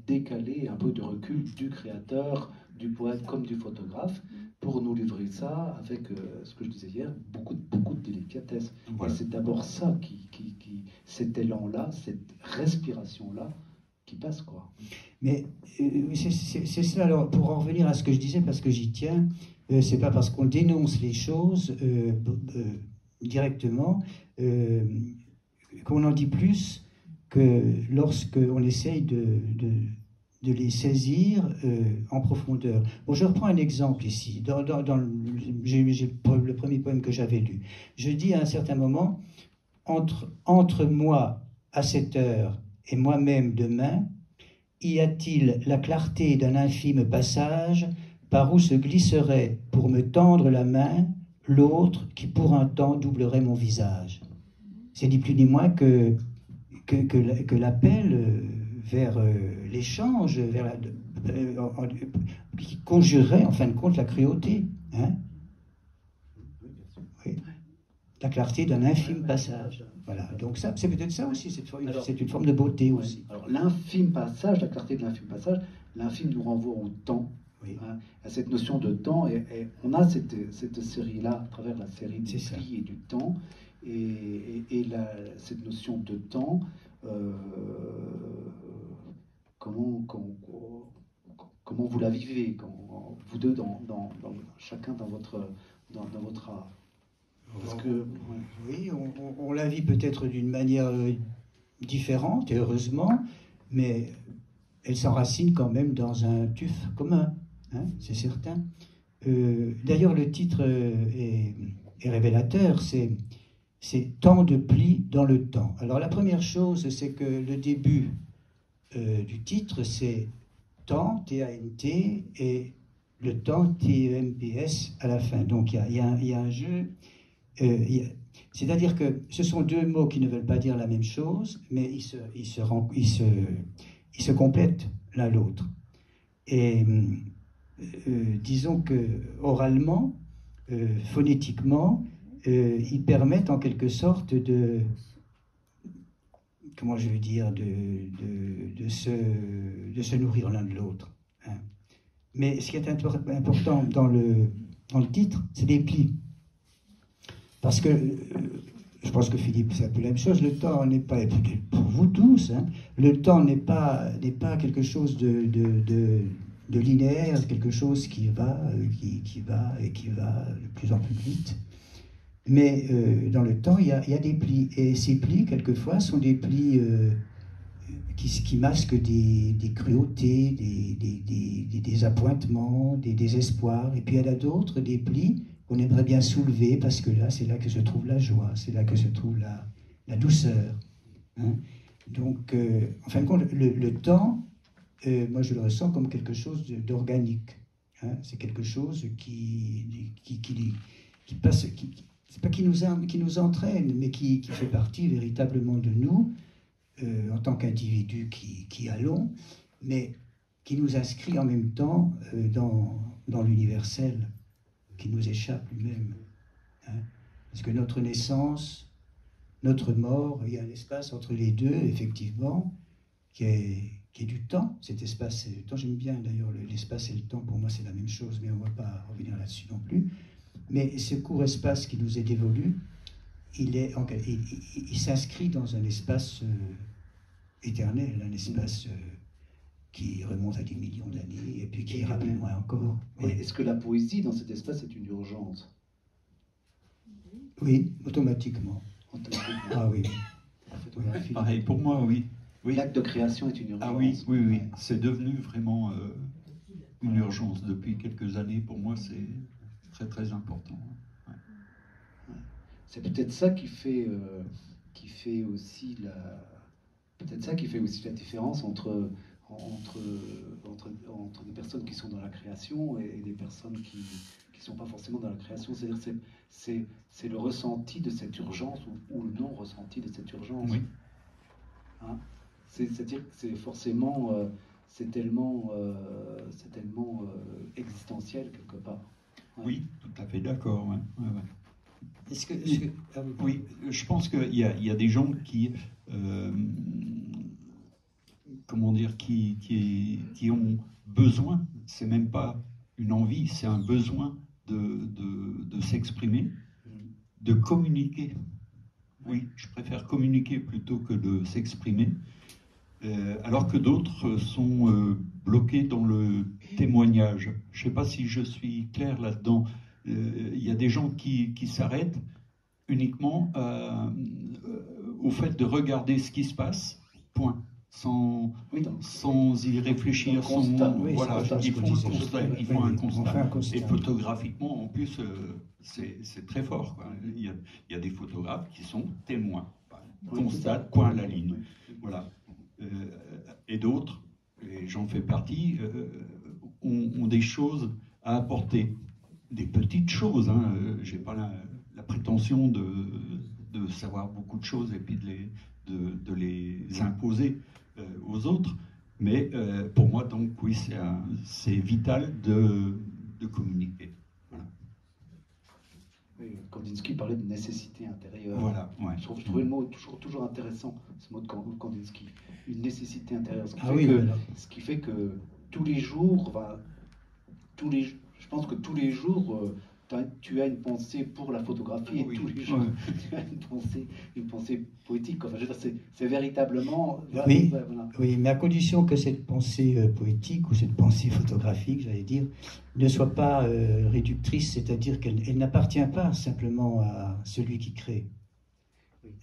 décalée, un peu de recul du créateur, du poète comme du photographe, pour nous livrer ça avec, ce que je disais hier, beaucoup de délicatesse. Voilà. Et c'est d'abord ça, cet élan-là, cette respiration-là, qui passe, quoi. Mais c'est ça, alors, pour en revenir à ce que je disais, parce que j'y tiens, c'est pas parce qu'on dénonce les choses directement qu'on en dit plus que lorsqu'on essaye saisir en profondeur. Bon, je reprends un exemple ici, dans le premier poème que j'avais lu. Je dis à un certain moment, entre moi à cette heure et moi-même demain, y a-t-il la clarté d'un infime passage par où se glisserait pour me tendre la main l'autre qui pour un temps doublerait mon visage. C'est ni plus ni moins que l'appel vers l'échange, qui conjurerait en fin de compte la cruauté. Hein, oui. La clarté d'un infime passage. Voilà, donc ça, c'est peut-être ça aussi, c'est une forme de beauté aussi. Alors l'infime passage, la clarté de l'infime passage, l'infime nous renvoie au temps, oui. Hein, à cette notion de temps, et on a cette série-là, à travers la série des plis et du temps, et cette notion de temps, comment vous la vivez, vous deux, chacun dans votre art. Parce que, oui, on la vit peut-être d'une manière différente, et heureusement, mais elle s'enracine quand même dans un tuf commun, hein, c'est certain. D'ailleurs, le titre est révélateur, c'est tant de plis dans le temps. Alors la première chose, c'est que le début du titre, c'est temps, T-A-N-T, et le temps, T-E-M-P-S, à la fin. Donc il y a un jeu. C'est-à-dire que ce sont deux mots qui ne veulent pas dire la même chose, mais ils se complètent l'un l'autre. Et disons que oralement, phonétiquement, ils permettent en quelque sorte de, comment je veux dire, de se nourrir l'un de l'autre. Hein. Mais ce qui est important dans le titre, c'est les plis. Parce que, je pense que Philippe, c'est un peu la même chose, le temps n'est pas, pour vous tous, hein, le temps n'est pas quelque chose de linéaire, quelque chose qui va de plus en plus vite. Mais dans le temps, il y a des plis. Et ces plis, quelquefois, sont des plis qui masquent des cruautés, des désappointements, des désespoirs. Et puis il y en a d'autres, des plis qu'on aimerait bien soulever, parce que là, c'est là que se trouve la joie, c'est là que se trouve la douceur. Hein. Donc, en fin de compte, le temps, moi je le ressens comme quelque chose d'organique. Hein. C'est quelque chose qui passe, c'est pas qui nous entraîne, mais qui fait partie véritablement de nous, en tant qu'individus qui allons, mais qui nous inscrit en même temps dans l'universel, qui nous échappe lui-même. Hein. Parce que notre naissance, notre mort, il y a un espace entre les deux, effectivement, qui est du temps. Cet espace et le temps, j'aime bien d'ailleurs l'espace et le temps, pour moi c'est la même chose, mais on ne va pas revenir là-dessus non plus. Mais ce court espace qui nous est dévolu, il s'inscrit dans un espace éternel, un espace qui remonte à des millions d'années, et puis qui ira plus loin encore. Oui. Est-ce que la poésie dans cet espace est une urgence? Oui, automatiquement. Ah oui. Pareil, pour moi, oui. L'acte de création est une urgence. Ah oui, oui, oui. C'est devenu vraiment une urgence. Depuis quelques années, pour moi, c'est très, très important. Ouais. C'est peut-être ça qui fait aussi la différence entre des personnes qui sont dans la création et des personnes qui ne sont pas forcément dans la création. C'est-à-dire c'est le ressenti de cette urgence ou le non-ressenti de cette urgence. Oui. Hein, c'est-à-dire que c'est forcément, c'est tellement existentiel quelque part. Ouais. Oui, tout à fait d'accord. Ouais. Ouais, ouais. Oui, je pense qu'il y a des gens qui... comment dire, qui ont besoin, c'est même pas une envie, c'est un besoin de s'exprimer, de communiquer. Oui, je préfère communiquer plutôt que de s'exprimer, alors que d'autres sont bloqués dans le témoignage. Je ne sais pas si je suis clair là-dedans. Il y a des gens qui s'arrêtent uniquement au fait de regarder ce qui se passe, point. sans y réfléchir, voilà, ils font un constat. Et photographiquement, en plus, c'est très fort, quoi. Il y a des photographes qui sont témoins, constatent, point à la ligne. Voilà. Et d'autres, et j'en fais partie, ont des choses à apporter. Des petites choses, hein. J'ai pas la prétention de savoir beaucoup de choses et puis de les imposer aux autres, mais pour moi, donc, oui, c'est vital de communiquer. Voilà. Oui, Kandinsky parlait de nécessité intérieure. Voilà, ouais. Je trouvais le mot toujours intéressant, ce mot de Kandinsky. Une nécessité intérieure. Ce qui fait que tous les jours, je pense que tous les jours, tu as une pensée pour la photographie, et tous les jours, tu as une pensée poétique. Enfin, je veux dire, c'est véritablement... Oui, oui, mais à condition que cette pensée poétique ou cette pensée photographique, j'allais dire, ne soit pas réductrice, c'est-à-dire qu'elle n'appartient pas simplement à celui qui crée.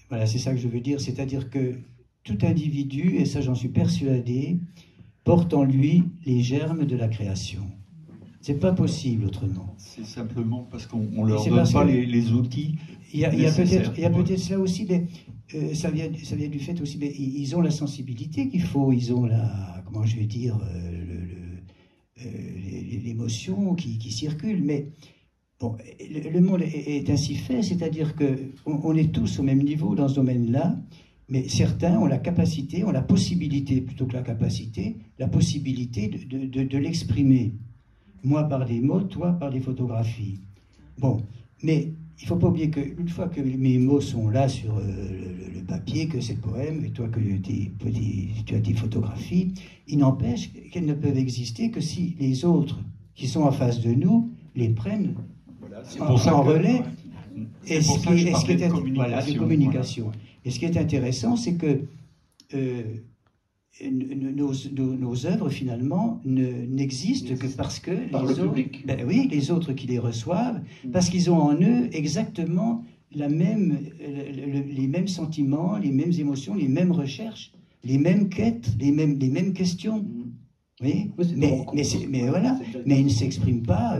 Voilà, c'est ça que je veux dire, c'est-à-dire que tout individu, et ça j'en suis persuadé, porte en lui les germes de la création. C'est pas possible autrement. C'est simplement parce qu'on ne leur donne pas les outils. Il y a peut-être ça aussi, mais ça vient du fait aussi, mais ils ont la sensibilité qu'il faut, ils ont comment je vais dire, l'émotion qui circule, mais bon, le monde est ainsi fait, c'est-à-dire qu'on est tous au même niveau dans ce domaine-là, mais certains ont la capacité, ont la possibilité, plutôt que la capacité, la possibilité de l'exprimer. Moi par des mots, toi par des photographies. Bon, mais il ne faut pas oublier qu'une fois que mes mots sont là sur le papier, que c'est le poème, et toi que tu as des photographies, il n'empêche qu'elles ne peuvent exister que si les autres qui sont en face de nous les prennent en relais. Et ce qui est communication. Voilà. Et ce qui est intéressant, c'est que nos œuvres, finalement, n'existent que parce que les autres qui les reçoivent, parce qu'ils ont en eux exactement les mêmes sentiments, les mêmes émotions, les mêmes recherches, les mêmes quêtes, les mêmes questions. Oui, mais voilà, mais ils ne s'expriment pas,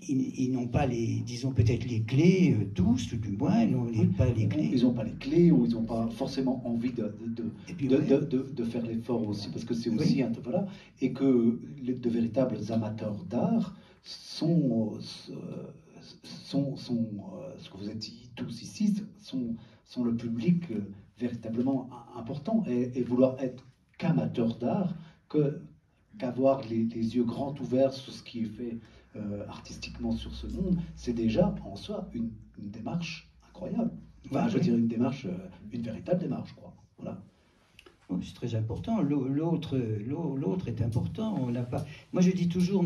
ils n'ont pas disons peut-être les clés, tous, tout du moins, ils n'ont pas les clés. Ils n'ont pas les clés, ou ils n'ont pas forcément envie de faire l'effort aussi, parce que c'est aussi voilà, et que de véritables amateurs d'art sont ce que vous êtes tous ici, sont le public véritablement important, et vouloir être qu'amateur d'art, qu'avoir les yeux grands ouverts sur ce qui est fait artistiquement sur ce monde, c'est déjà en soi une démarche incroyable. Enfin, je veux dire une véritable démarche, je crois. Voilà. C'est très important. L'autre est important. On n'a pas. Moi, je dis toujours,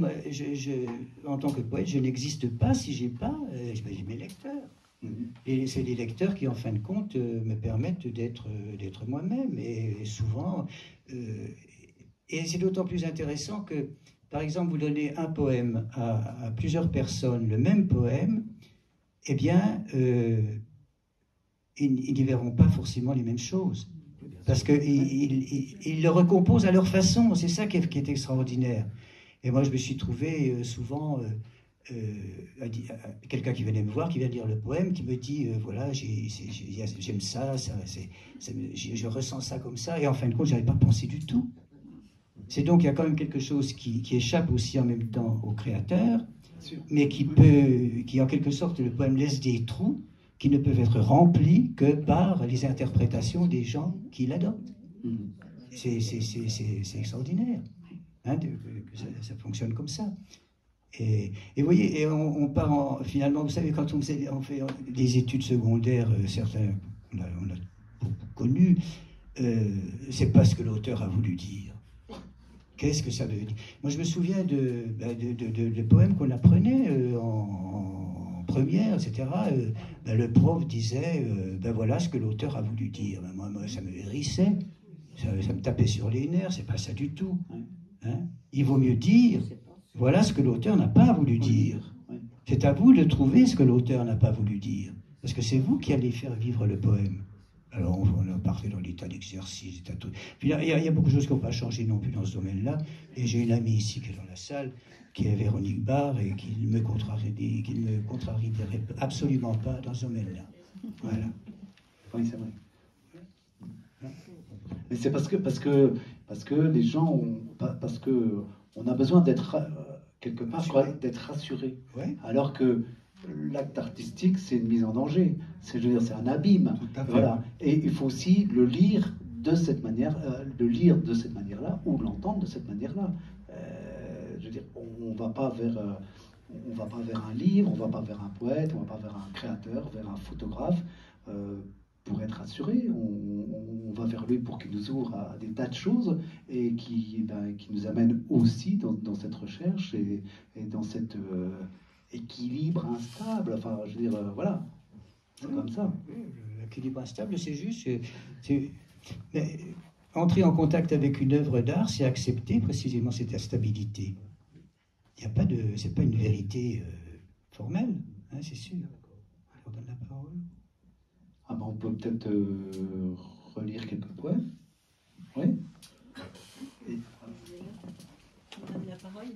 en tant que poète, je n'existe pas si j'ai pas. J'ai mes lecteurs. Et c'est les lecteurs qui, en fin de compte, me permettent d'être moi-même. Et souvent, et c'est d'autant plus intéressant que, par exemple, vous donnez un poème à plusieurs personnes, le même poème, eh bien, ils n'y verront pas forcément les mêmes choses. Parce qu'ils le recomposent à leur façon. C'est ça qui est extraordinaire. Et moi, je me suis trouvé souvent quelqu'un qui venait me voir, qui vient lire le poème, qui me dit voilà, j'aime ça, je ressens ça comme ça. Et en fin de compte, je n'avais pas pensé du tout. C'est donc il y a quand même quelque chose qui échappe aussi en même temps au créateur, mais qui en quelque sorte, le poème laisse des trous qui ne peuvent être remplis que par les interprétations des gens qui l'adoptent. C'est extraordinaire, hein, que ça fonctionne comme ça. Et vous voyez, et on part finalement, vous savez, quand on fait des études secondaires, certains, on a beaucoup connu, c'est pas ce que l'auteur a voulu dire. Qu'est-ce que ça veut dire? Moi, je me souviens de poèmes qu'on apprenait en première, etc. Le prof disait, voilà ce que l'auteur a voulu dire. Moi, ça me hérissait, ça me tapait sur les nerfs, c'est pas ça du tout. Hein? Il vaut mieux dire, voilà ce que l'auteur n'a pas voulu dire. C'est à vous de trouver ce que l'auteur n'a pas voulu dire. Parce que c'est vous qui allez faire vivre le poème. Alors, on a parlé dans l'état d'exercice, des tas de trucs. Puis il y a beaucoup de choses qui n'ont pas changé non plus dans ce domaine-là. Et j'ai une amie ici qui est dans la salle, qui est Véronique Barre, et qui ne me contrarierait absolument pas dans ce domaine-là. Voilà. Oui, c'est vrai. Mais c'est parce que les gens ont, parce que on a besoin d'être quelque part d'être rassuré. Ouais. Alors que l'acte artistique, c'est une mise en danger. Je veux dire, c'est un abîme. Voilà. Et il faut aussi le lire de cette manière, là, ou l'entendre de cette manière-là. Je veux dire, on va pas vers un livre, on va pas vers un poète, on va pas vers un créateur, vers un photographe. Pour être rassuré, on va vers lui pour qu'il nous ouvre à des tas de choses et qui nous amène aussi dans cette recherche et dans cet équilibre instable. Enfin, je veux dire, voilà, c'est comme ça. L'équilibre instable, c'est juste... Mais entrer en contact avec une œuvre d'art, c'est accepter précisément cette instabilité. Il n'y a pas de... C'est pas une vérité formelle, hein, c'est sûr. On donne la parole. Ah ben, on peut peut-être relire quelques poèmes. Oui. Et... On donne la parole.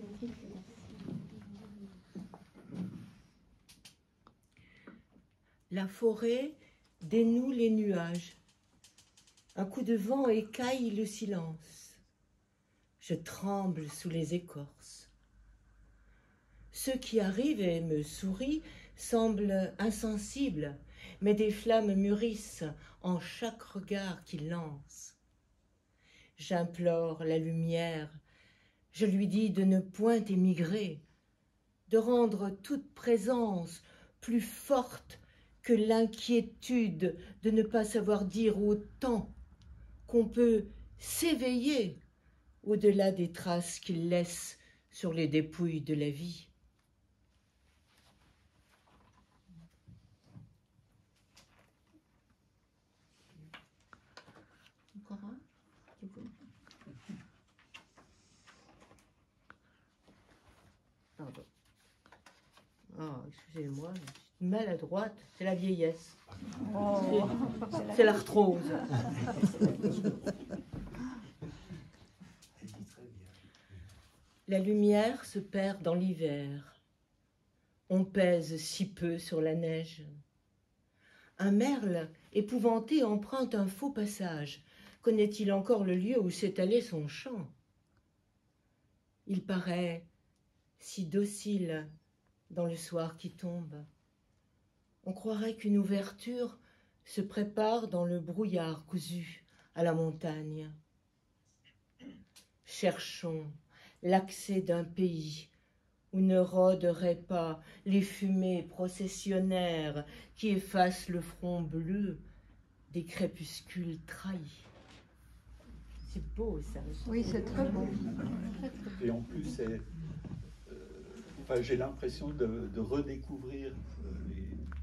La forêt dénoue les nuages. Un coup de vent écaille le silence. Je tremble sous les écorces. Ceux qui arrivent et me sourient semblent insensibles, mais des flammes mûrissent en chaque regard qu'ils lancent. J'implore la lumière, je lui dis de ne point émigrer, de rendre toute présence plus forte que l'inquiétude de ne pas savoir dire autant, qu'on peut s'éveiller au-delà des traces qu'il laisse sur les dépouilles de la vie. Pardon. Oh, excusez-moi, je suis maladroite, c'est la vieillesse. Oh. C'est l'arthrose. La lumière se perd dans l'hiver. On pèse si peu sur la neige. Un merle, épouvanté, emprunte un faux passage. Connaît-il encore le lieu où s'étalait son chant? Il paraît si docile dans le soir qui tombe. On croirait qu'une ouverture se prépare dans le brouillard cousu à la montagne. Cherchons l'accès d'un pays où ne rôderaient pas les fumées processionnaires qui effacent le front bleu des crépuscules trahis. C'est beau, ça. Oui, c'est très beau. Et en plus, c'est, j'ai l'impression de redécouvrir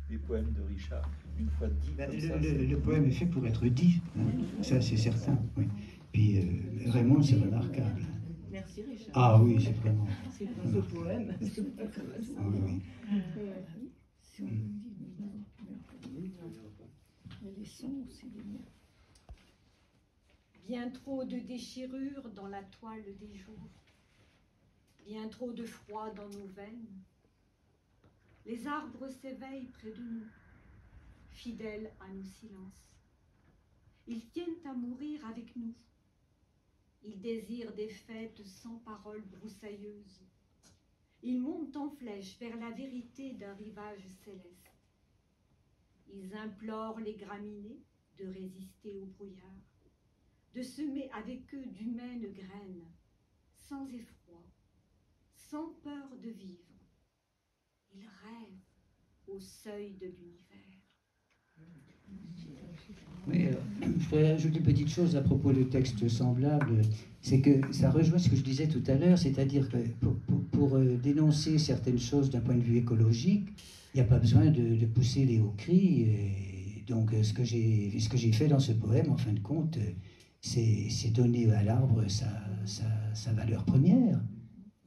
les poèmes de Richard une fois dit. Le poème est fait pour être dit, hein. Ça c'est certain. Oui. Puis Raymond, c'est remarquable. Merci Richard. Ah oui, c'est vraiment. C'est pour ce poème. Ah, oui, oui. Les sons aussi. Bien trop de déchirures dans la toile des jours, bien trop de froid dans nos veines. Les arbres s'éveillent près de nous, fidèles à nos silences. Ils tiennent à mourir avec nous. Ils désirent des fêtes sans paroles broussailleuses. Ils montent en flèche vers la vérité d'un rivage céleste. Ils implorent les graminées de résister au brouillard, de semer avec eux d'humaines graines, sans effroi, sans peur de vivre. Ils rêvent au seuil de l'univers. Oui, je voudrais ajouter une petite chose à propos de textes semblables. C'est que ça rejoint ce que je disais tout à l'heure, c'est-à-dire que pour dénoncer certaines choses d'un point de vue écologique, il n'y a pas besoin de pousser les hauts cris. Et donc ce que j'ai fait dans ce poème, en fin de compte, c'est donner à l'arbre sa valeur première.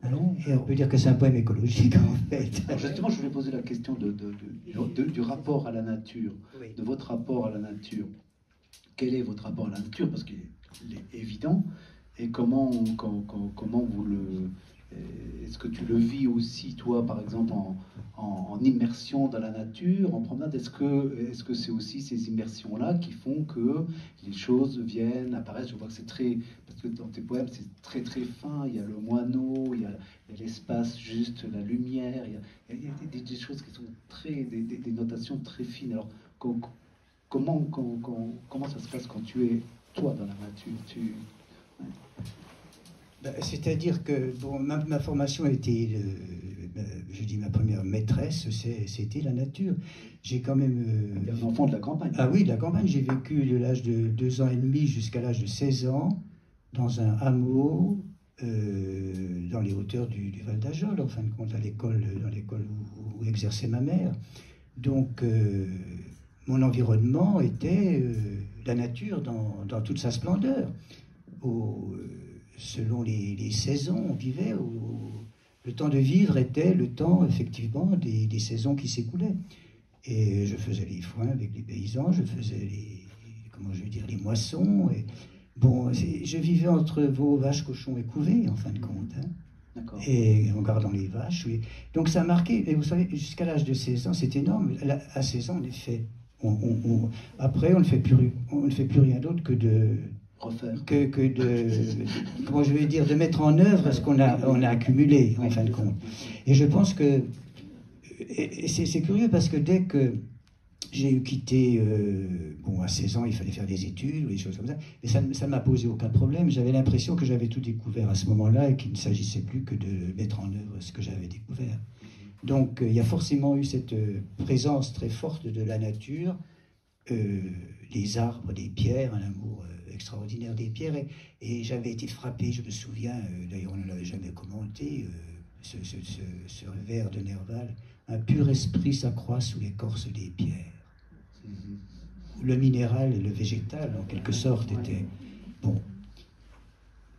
Alors, et on peut dire que c'est un poème écologique, en fait. Alors justement, je voulais poser la question du rapport à la nature, Oui. de votre rapport à la nature. quel est votre rapport à la nature, parce qu'il est évident, et comment vous le... Est-ce que tu le vis aussi, toi, par exemple, en immersion dans la nature, en promenade? Est-ce que c'est aussi ces immersions-là qui font que les choses viennent, apparaissent? Je vois que c'est très... Parce que dans tes poèmes, c'est très très fin. Il y a le moineau, il y a l'espace juste, la lumière. Il y a des choses qui sont très... des notations très fines. Alors, comment ça se passe quand tu es, toi, dans la nature? Ouais. C'est-à-dire que bon, ma formation a été, je dis ma première maîtresse, c'était la nature. J'ai quand même... un enfant de la campagne. Ah oui, de la campagne. J'ai vécu de l'âge de 2 ans et demi jusqu'à l'âge de 16 ans dans un hameau dans les hauteurs du Val d'Ajol, en fin de compte, dans l'école où exerçait ma mère. Donc, mon environnement était la nature dans toute sa splendeur. Selon les saisons, on vivait. Le temps de vivre était le temps, effectivement, des saisons qui s'écoulaient. Et je faisais les foins avec les paysans, je faisais les moissons. Et, bon, je vivais entre veaux, vaches, cochons et couvées, en fin de compte. Hein. Et en gardant les vaches. Oui. Donc ça a marqué, et vous savez, jusqu'à l'âge de 16 ans, c'est énorme. À 16 ans, en effet, après, on ne fait plus rien d'autre que de... comment je vais dire, de mettre en œuvre ce qu'on a accumulé, en fin de compte. Et je pense que, et c'est curieux parce que dès que j'ai quitté, à 16 ans, il fallait faire des études ou des choses comme ça, mais ça ne m'a posé aucun problème. J'avais l'impression que j'avais tout découvert à ce moment-là et qu'il ne s'agissait plus que de mettre en œuvre ce que j'avais découvert. Donc, il y a forcément eu cette présence très forte de la nature, les arbres, les pierres, un amour extraordinaire des pierres, et j'avais été frappé, je me souviens, d'ailleurs on ne l'avait jamais commenté, ce vers de Nerval, un pur esprit s'accroît sous l'écorce des pierres. Le minéral et le végétal, en quelque sorte, étaient... Bon,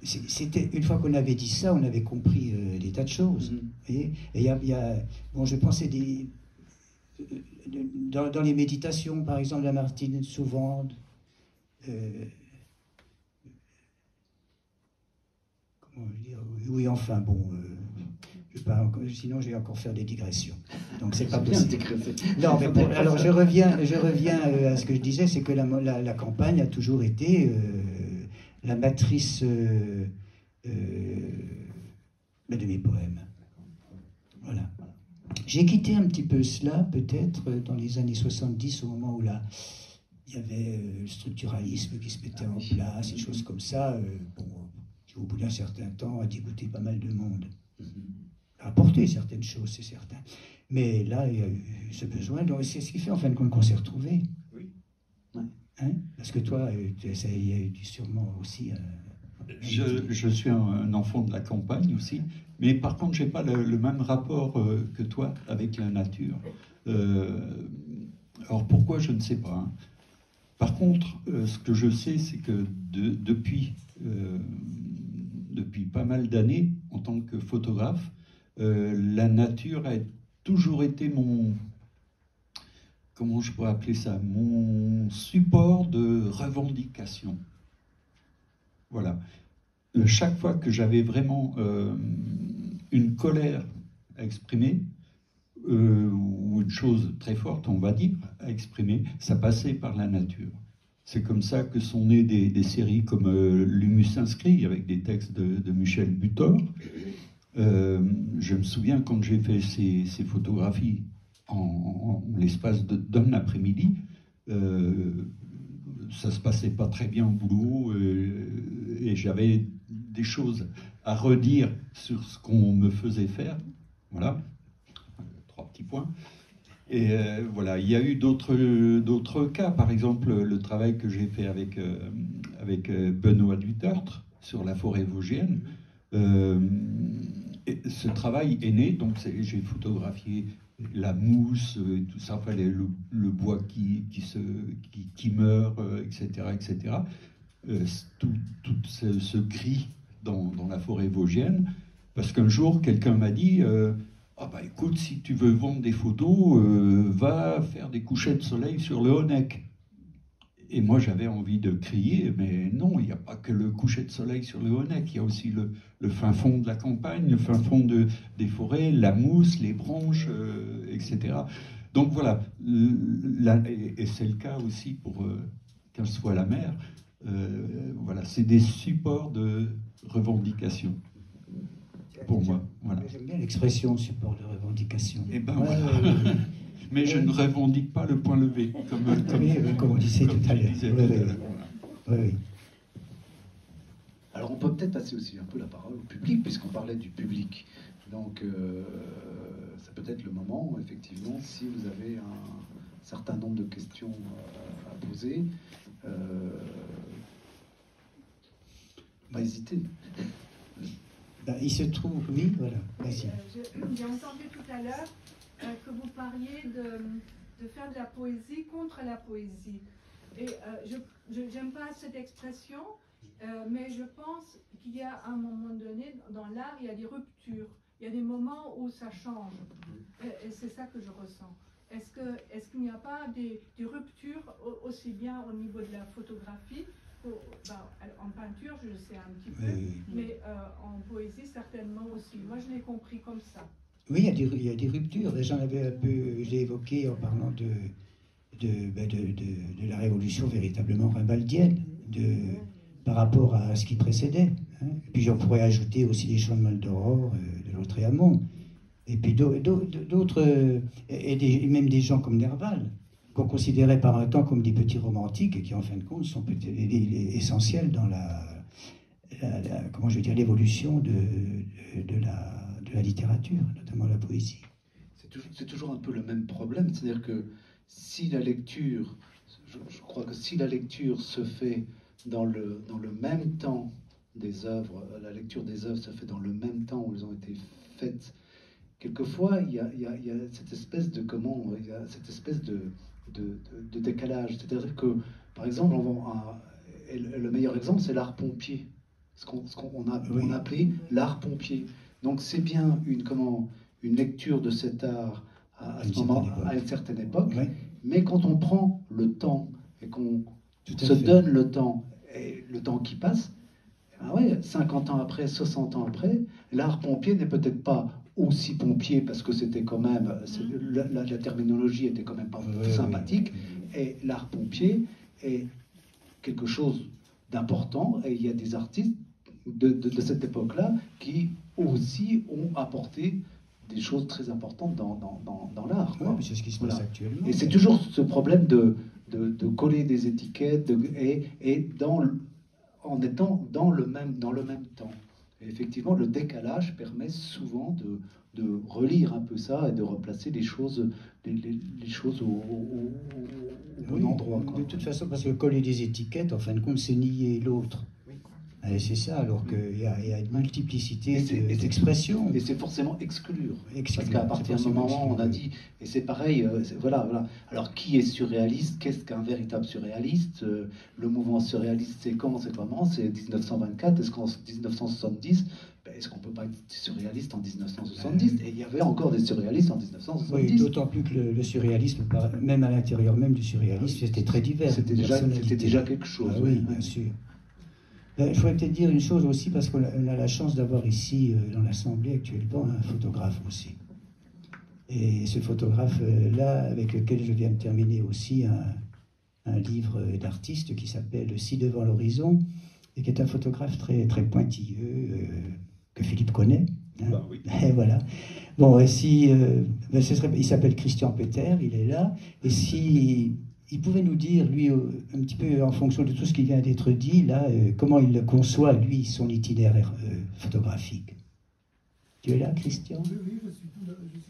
c'était, une fois qu'on avait dit ça, on avait compris des tas de choses. Et il y a, bon, je pensais dans les méditations, par exemple, Lamartine, souvent... oui, enfin, bon, sinon je vais encore faire des digressions. Donc c'est pas possible. Non, mais bon, alors je reviens à ce que je disais, c'est que la campagne a toujours été la matrice de mes poèmes. Voilà. J'ai quitté un petit peu cela, peut-être, dans les années 70, au moment où il y avait le structuralisme qui se mettait en place, des choses comme ça, qui au bout d'un certain temps a dégoûté pas mal de monde. A apporté certaines choses, c'est certain. Mais là, il y a eu ce besoin, donc c'est ce qui fait en fin de compte qu'on s'est retrouvés. Oui. Hein? Parce que toi, il y a eu sûrement aussi... Je suis un enfant de la campagne aussi, mais par contre, je n'ai pas le même rapport que toi avec la nature. Alors pourquoi, je ne sais pas. Hein. Par contre, ce que je sais, c'est que depuis pas mal d'années, en tant que photographe, la nature a toujours été mon... Comment je pourrais appeler ça? Mon support de revendication. Voilà. Chaque fois que j'avais vraiment une colère à exprimer, ou une chose très forte, on va dire, à exprimer, ça passait par la nature. C'est comme ça que sont nées des séries comme L'Humus inscrit, avec des textes de Michel Butor. Je me souviens quand j'ai fait ces photographies en l'espace d'un après-midi, ça se passait pas très bien au boulot, et j'avais des choses à redire sur ce qu'on me faisait faire. Voilà, 3 petits points. Et voilà, il y a eu d'autres cas. Par exemple, le travail que j'ai fait avec Benoît Dutertre sur la forêt vosgienne. Ce travail est né, donc j'ai photographié la mousse, tout ça, fallait le bois qui meurt, etc., etc. Tout ce gris dans la forêt vosgienne, parce qu'un jour, quelqu'un m'a dit ah bah écoute, si tu veux vendre des photos, va faire des couchers de soleil sur le Honeck. Et moi, j'avais envie de crier, mais non, il n'y a pas que le coucher de soleil sur le Honeck, il y a aussi le fin fond de la campagne, le fin fond des forêts, la mousse, les branches, etc. Donc voilà, et c'est le cas aussi pour qu'elle soit la mer. Voilà, c'est des supports de revendication pour moi. Voilà. J'aime bien l'expression support de revendication. Et ben voilà. Mais je ne revendique pas le point levé, comme on disait tout à l'heure. Oui. Alors on peut peut-être passer aussi un peu la parole au public, puisqu'on parlait du public. Donc c'est peut-être le moment, effectivement, si vous avez un certain nombre de questions à poser, pas hésiter. Il se trouve, oui, voilà, vas-y. J'ai entendu tout à l'heure que vous parliez de faire de la poésie contre la poésie. Et je n'aime pas cette expression, mais je pense qu'il y a un moment donné, dans l'art, il y a des ruptures. Il y a des moments où ça change. Et c'est ça que je ressens. Est-ce qu'il n'y a pas des ruptures aussi bien au niveau de la photographie en peinture, je le sais un petit peu, mais en poésie, certainement aussi. Moi, je l'ai compris comme ça. Oui, il y a des ruptures. J'en avais un peu, je l'ai évoqué en parlant de la révolution véritablement rimbaldienne, par rapport à ce qui précédait. Hein. Et puis, j'en pourrais ajouter aussi les chants de Maldoror, de Lautréamont. Et puis d'autres, et même des gens comme Nerval, qu'on considérait par un temps comme des petits romantiques et qui, en fin de compte, sont peut-être essentiels dans comment je veux dire, l'évolution de la littérature, notamment la poésie. C'est toujours un peu le même problème, c'est-à-dire que si la lecture, je crois que si la lecture se fait dans le même temps des œuvres, la lecture des œuvres se fait dans le même temps où elles ont été faites, quelquefois il y a cette espèce de de décalage. C'est-à-dire que, par exemple, le meilleur exemple, c'est l'art pompier. Ce qu'on a appelé l'art pompier. Donc c'est bien une lecture de cet art à une certaine époque, mais quand on prend le temps et qu'on se donne le temps, et le temps qui passe, 50 ans après, 60 ans après, l'art pompier n'est peut-être pas aussi pompier parce que c'était quand même, la terminologie était quand même pas sympathique, et l'art pompier est quelque chose d'important, et il y a des artistes de cette époque-là qui aussi ont apporté des choses très importantes dans l'art. C'est ce qui se passe actuellement. Et c'est toujours ce problème de coller des étiquettes en étant dans le même temps. Et effectivement, le décalage permet souvent de relire un peu ça et de replacer les choses au bon endroit. De toute façon, parce que coller des étiquettes, en fin de compte, c'est nier l'autre. Et c'est ça, alors qu'il y a une multiplicité d'expressions. Et c'est forcément exclure. Parce qu'à partir d'un moment, on a dit, et c'est pareil, voilà. Alors, qui est surréaliste? Qu'est-ce qu'un véritable surréaliste? Le mouvement surréaliste, c'est quand? C'est comment? C'est 1924? Est-ce qu'en 1970? Est-ce qu'on ne peut pas être surréaliste en 1970? Et il y avait encore des surréalistes en 1970. Oui, d'autant plus que le surréalisme, même à l'intérieur même du surréalisme, c'était très divers. C'était déjà quelque chose. Oui, bien sûr. Je voudrais peut-être dire une chose aussi, parce qu'on a la chance d'avoir ici, dans l'Assemblée actuellement, un photographe aussi. Et ce photographe-là, avec lequel je viens de terminer aussi un livre d'artiste qui s'appelle « Si devant l'horizon », et qui est un photographe très, très pointilleux, que Philippe connaît. Hein. Bah oui. Et voilà. Bon, il s'appelle Christian Peter, il est là, et si... Il pouvait nous dire, lui, un petit peu en fonction de tout ce qui vient d'être dit, là, comment il conçoit, lui, son itinéraire photographique. Tu es là, Christian? Oui, je suis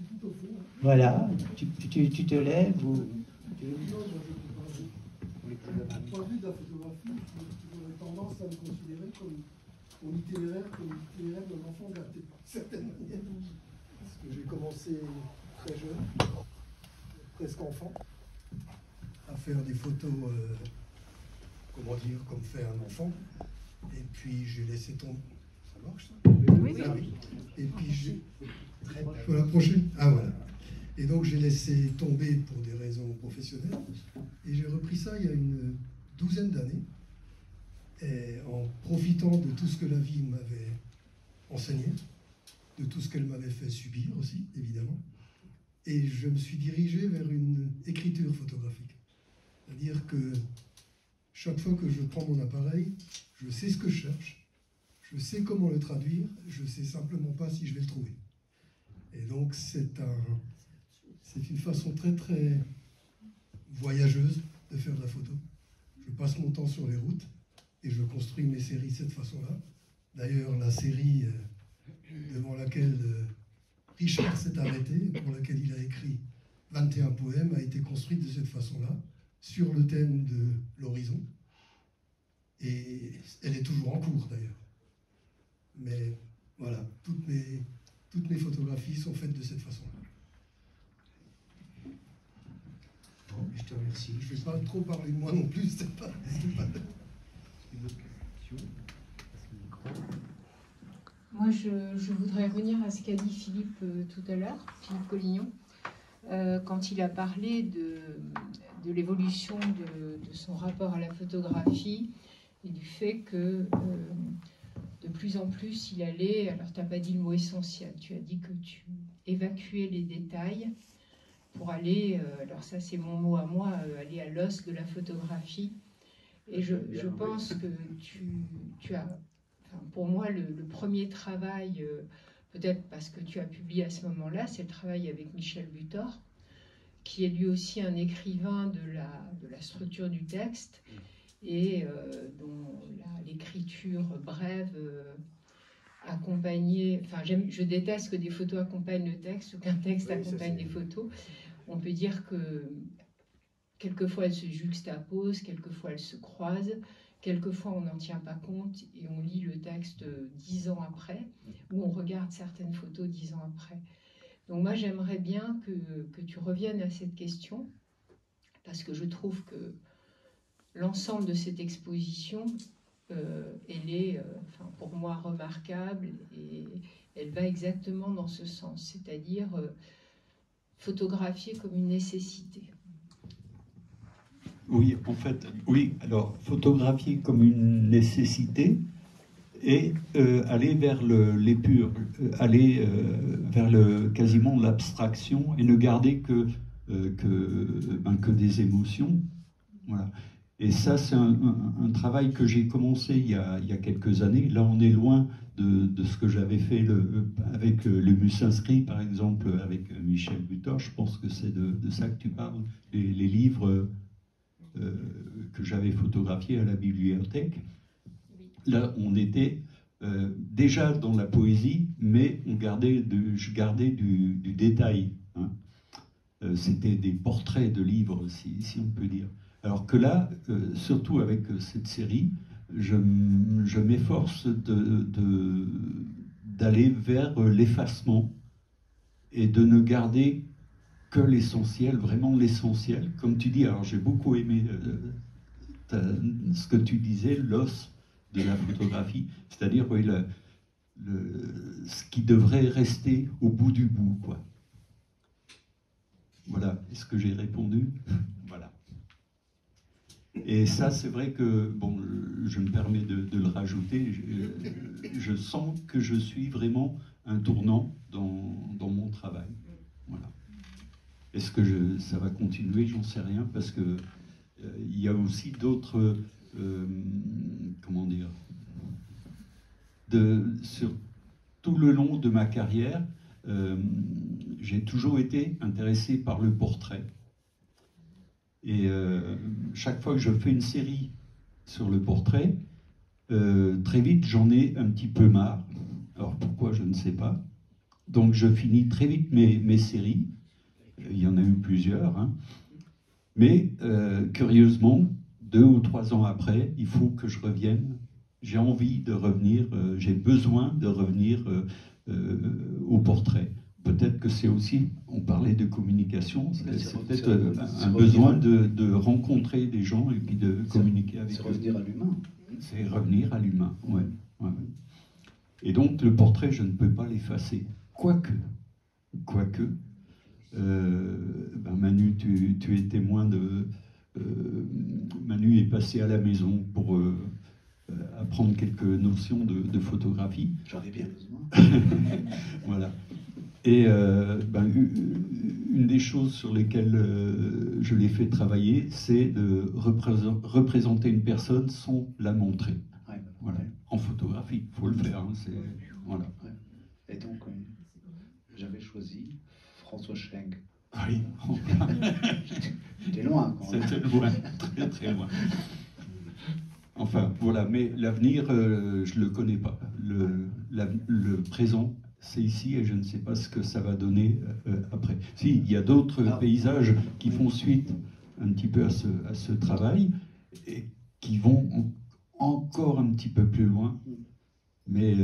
tout au fond. Voilà, tu te lèves ou... Non, du point de vue de la photographie, j'aurais tendance à me considérer comme mon itinéraire d'un enfant gâté, d'une certaine manière. Parce que j'ai commencé très jeune, presque enfant, à faire des photos, comme fait un enfant. Et puis j'ai laissé tomber. Ça marche ça? Oui. Ah, oui. Et puis j'ai. Je peux l'approcher? Ah voilà. Et donc j'ai laissé tomber pour des raisons professionnelles. Et j'ai repris ça il y a une douzaine d'années, et en profitant de tout ce que la vie m'avait enseigné, de tout ce qu'elle m'avait fait subir aussi, évidemment. Et je me suis dirigé vers une écriture photographique. C'est-à-dire que chaque fois que je prends mon appareil, je sais ce que je cherche, je sais comment le traduire, je ne sais simplement pas si je vais le trouver. Et donc c'est une façon très très voyageuse de faire de la photo. Je passe mon temps sur les routes et je construis mes séries de cette façon-là. D'ailleurs, la série devant laquelle Richard s'est arrêté, pour laquelle il a écrit 21 poèmes, a été construite de cette façon-là, sur le thème de l'horizon. Et elle est toujours en cours d'ailleurs. Mais voilà, toutes mes photographies sont faites de cette façon-là. Bon, je te remercie. Je ne vais pas trop parler de moi non plus, c'est pas... Une autre question? Moi, je voudrais revenir à ce qu'a dit Philippe tout à l'heure, Philippe Collignon, quand il a parlé de l'évolution de son rapport à la photographie et du fait que de plus en plus il allait, alors tu n'as pas dit le mot essentiel, tu as dit que tu évacuais les détails pour aller, alors ça c'est mon mot à moi, aller à l'os de la photographie. Et je pense que tu as... Enfin, pour moi, le premier travail, peut-être parce que tu as publié à ce moment-là, c'est le travail avec Michel Butor, qui est lui aussi un écrivain de la structure du texte et dont l'écriture brève accompagnée... Enfin, je déteste que des photos accompagnent le texte ou qu'un texte accompagne des photos. On peut dire que quelquefois elles se juxtaposent, quelquefois elles se croisent. Quelquefois, on n'en tient pas compte et on lit le texte 10 ans après, ou on regarde certaines photos 10 ans après. Donc moi, j'aimerais bien que tu reviennes à cette question, parce que je trouve que l'ensemble de cette exposition, elle est, enfin, pour moi, remarquable, et elle va exactement dans ce sens, c'est-à-dire photographier comme une nécessité. Oui, en fait, oui. Alors, photographier comme une nécessité et aller vers l'épure, aller vers quasiment l'abstraction et ne garder que des émotions. Voilà. Et ça, c'est un travail que j'ai commencé il y a quelques années. Là, on est loin de ce que j'avais fait avec le Mus inscrit, par exemple, avec Michel Butor. Je pense que c'est de ça que tu parles, les livres... que j'avais photographié à la bibliothèque. Là, on était déjà dans la poésie, mais je gardais du détail. Hein. C'était des portraits de livres, si on peut dire. Alors que là, surtout avec cette série, je m'efforce d'aller vers l'effacement et de ne garder que l'essentiel, vraiment l'essentiel. Comme tu dis, alors j'ai beaucoup aimé ce que tu disais, l'os de la photographie, c'est-à-dire oui, ce qui devrait rester au bout du bout, quoi. Voilà, est-ce que j'ai répondu? Voilà. Et ça, c'est vrai que, bon, je me permets de le rajouter, je sens que je suis vraiment un tournant dans mon travail. Voilà. Est-ce que ça va continuer? J'en sais rien, parce que il y a aussi d'autres, comment dire, sur tout le long de ma carrière, j'ai toujours été intéressé par le portrait. Et chaque fois que je fais une série sur le portrait, très vite j'en ai un petit peu marre. Alors pourquoi, je ne sais pas. Donc je finis très vite mes séries. Il y en a eu plusieurs, hein. Mais curieusement, 2 ou 3 ans après, il faut que je revienne. J'ai envie de revenir, j'ai besoin de revenir au portrait. Peut-être que c'est aussi, on parlait de communication, c'est peut-être un besoin de rencontrer des gens et puis de communiquer avec eux. C'est revenir à l'humain. C'est revenir à l'humain, ouais. Et donc le portrait, je ne peux pas l'effacer. Quoique. Manu, tu es témoin de... Manu passé à la maison pour apprendre quelques notions de photographie. J'en ai bien besoin. Voilà. Et une des choses sur lesquelles je l'ai fait travailler, c'est de représenter une personne sans la montrer. Ouais. Voilà. En photographie, il faut le faire. Hein, voilà. Ouais. Et donc, j'avais choisi François Schenk. Oui. C'était loin, quand même. C'était loin, très très loin. Enfin, voilà, mais l'avenir, je ne le connais pas. Le présent, c'est ici et je ne sais pas ce que ça va donner après. Si, il y a d'autres paysages qui font suite un petit peu à ce travail et qui vont encore un petit peu plus loin, mais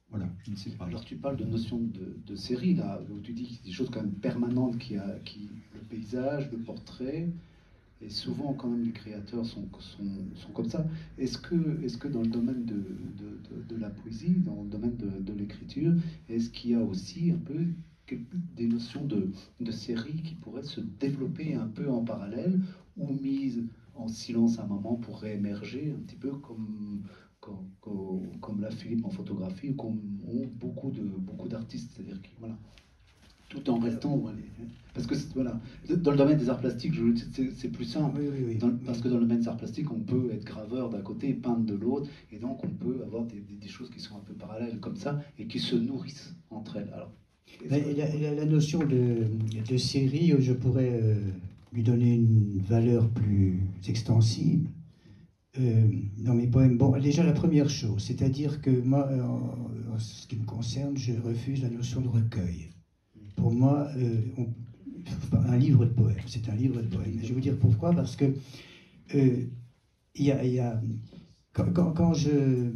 voilà, je ne sais pas. Alors tu parles de notion de série, là, où tu dis qu'il y a des choses quand même permanentes, le paysage, le portrait, et souvent quand même les créateurs sont comme ça. Est-ce que dans le domaine de la poésie, dans le domaine de l'écriture, est-ce qu'il y a aussi un peu des notions de série qui pourraient se développer un peu en parallèle, ou mises en silence à un moment pour réémerger un petit peu comme l'a Philippe en photographie, ou comme ont beaucoup d'artistes, c'est-à-dire que voilà, tout en restant parce que voilà, dans le domaine des arts plastiques, c'est plus simple, oui. Parce que dans le domaine des arts plastiques, on peut être graveur d'un côté et peintre de l'autre, et donc on peut avoir des choses qui sont un peu parallèles comme ça et qui se nourrissent entre elles. Alors, la notion de série, je pourrais lui donner une valeur plus extensible. Dans mes poèmes, bon, déjà la première chose, c'est-à-dire que moi, en ce qui me concerne, je refuse la notion de recueil. Pour moi, un livre de poèmes, c'est un livre de poèmes. Je vais vous dire pourquoi, parce que quand je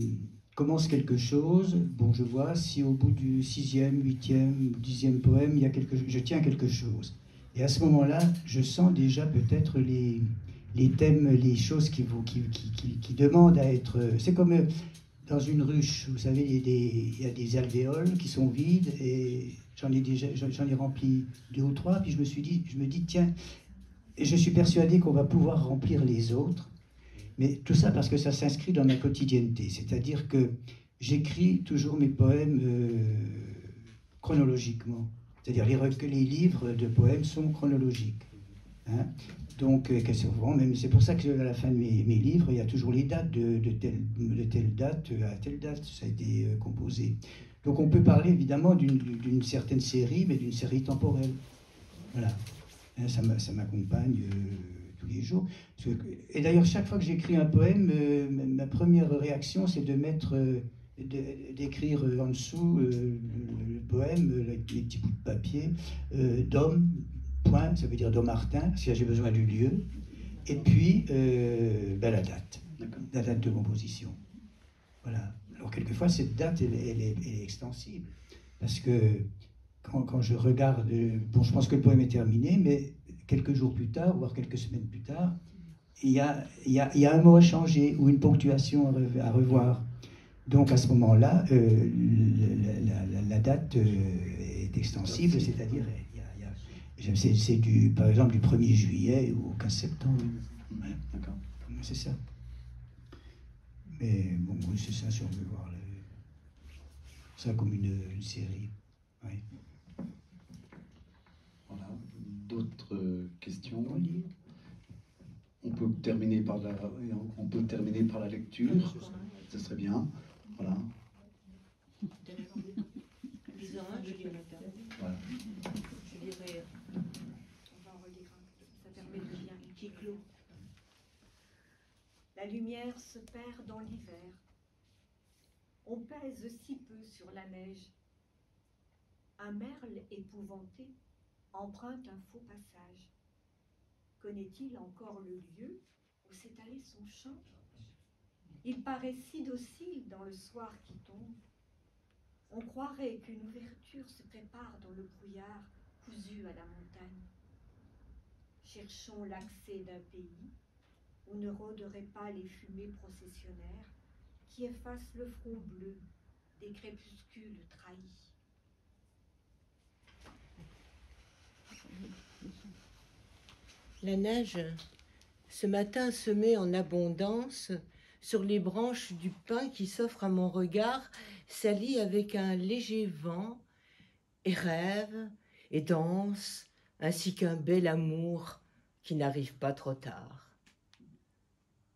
commence quelque chose, bon, je vois si au bout du 6e, 8e, 10e poème, je tiens quelque chose. Et à ce moment-là, je sens déjà peut-être les thèmes, les choses qui demandent à être... C'est comme dans une ruche, vous savez, il y a des alvéoles qui sont vides, et j'en ai rempli 2 ou 3, puis je me dis, tiens, et je suis persuadé qu'on va pouvoir remplir les autres, mais tout ça parce que ça s'inscrit dans ma quotidienneté, c'est-à-dire que j'écris toujours mes poèmes chronologiquement, c'est-à-dire les livres de poèmes sont chronologiques. Hein. Donc, souvent, même c'est pour ça qu'à la fin de mes livres, il y a toujours les dates de telle date à telle date, ça a été composé. Donc, on peut parler évidemment d'une certaine série, mais d'une série temporelle. Voilà. Hein, ça m'accompagne tous les jours. Et d'ailleurs, chaque fois que j'écris un poème, ma première réaction, c'est d'écrire en dessous le poème, les petits bouts de papier, d'homme. Point, ça veut dire Dommartin, si j'ai besoin du lieu, et puis la date de composition. Voilà. Alors quelquefois cette date elle est extensible, parce que quand je regarde, bon, je pense que le poème est terminé, mais quelques jours plus tard, voire quelques semaines plus tard, il y a un mot à changer ou une ponctuation à revoir. Donc à ce moment-là, la date est extensible, c'est-à-dire c'est par exemple du 1er juillet au 15 septembre. Ouais, d'accord. C'est ça. Mais bon, oui, c'est ça si on veut voir ça comme une série. Ouais. Voilà. D'autres questions? On peut terminer par la lecture. Ce serait bien. Voilà. Voilà. Je dirais. On va en relire un, ça permet de lire qui clôt. La lumière se perd dans l'hiver. On pèse si peu sur la neige. Un merle épouvanté emprunte un faux passage. Connaît-il encore le lieu où s'est allé son chant? Il paraît si docile dans le soir qui tombe. On croirait qu'une ouverture se prépare dans le brouillard cousu à la montagne. Cherchons l'accès d'un pays où ne rôderaient pas les fumées processionnaires qui effacent le front bleu des crépuscules trahis. La neige Ce matin semé en abondance, sur les branches du pin qui s'offre à mon regard, s'allie avec un léger vent, et rêve, et danse, ainsi qu'un bel amour qui n'arrive pas trop tard.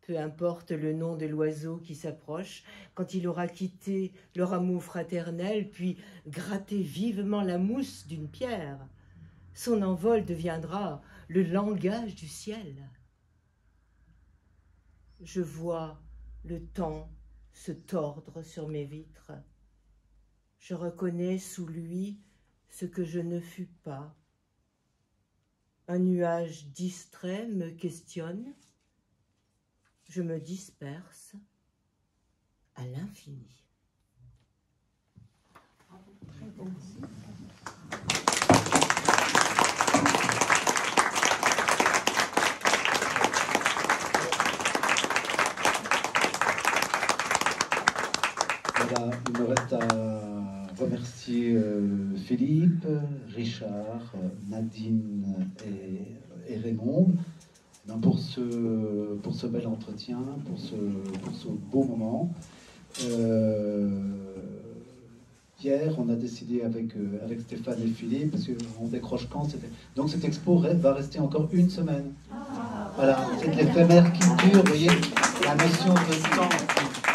Peu importe le nom de l'oiseau qui s'approche, quand il aura quitté leur amour fraternel, puis gratté vivement la mousse d'une pierre, son envol deviendra le langage du ciel. Je vois le temps se tordre sur mes vitres. Je reconnais sous lui ce que je ne fus pas. Un nuage distrait me questionne. Je me disperse à l'infini. Voilà, il me reste à remercier Philippe, Richard, Nadine et Raymond pour ce bel entretien, pour ce beau moment. Hier, on a décidé avec Stéphane et Philippe, parce qu'on décroche quand c'était. Donc cette expo va rester encore une semaine. Voilà, c'est l'éphémère qui dure, vous voyez, la notion de temps.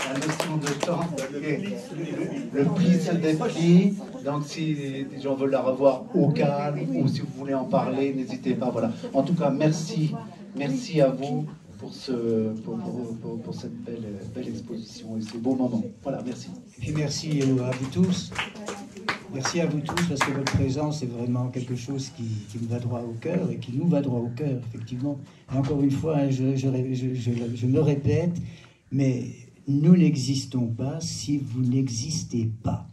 La notion de temps, le pli se déplie, donc si les gens veulent la revoir au calme ou si vous voulez en parler, n'hésitez pas. Voilà. En tout cas, merci à vous pour cette belle exposition et ces beaux moments. Voilà, merci. Et puis merci à vous tous. Merci à vous tous parce que votre présence est vraiment quelque chose qui me va droit au cœur et qui nous va droit au cœur, effectivement. Et encore une fois, je me répète, mais nous n'existons pas si vous n'existez pas.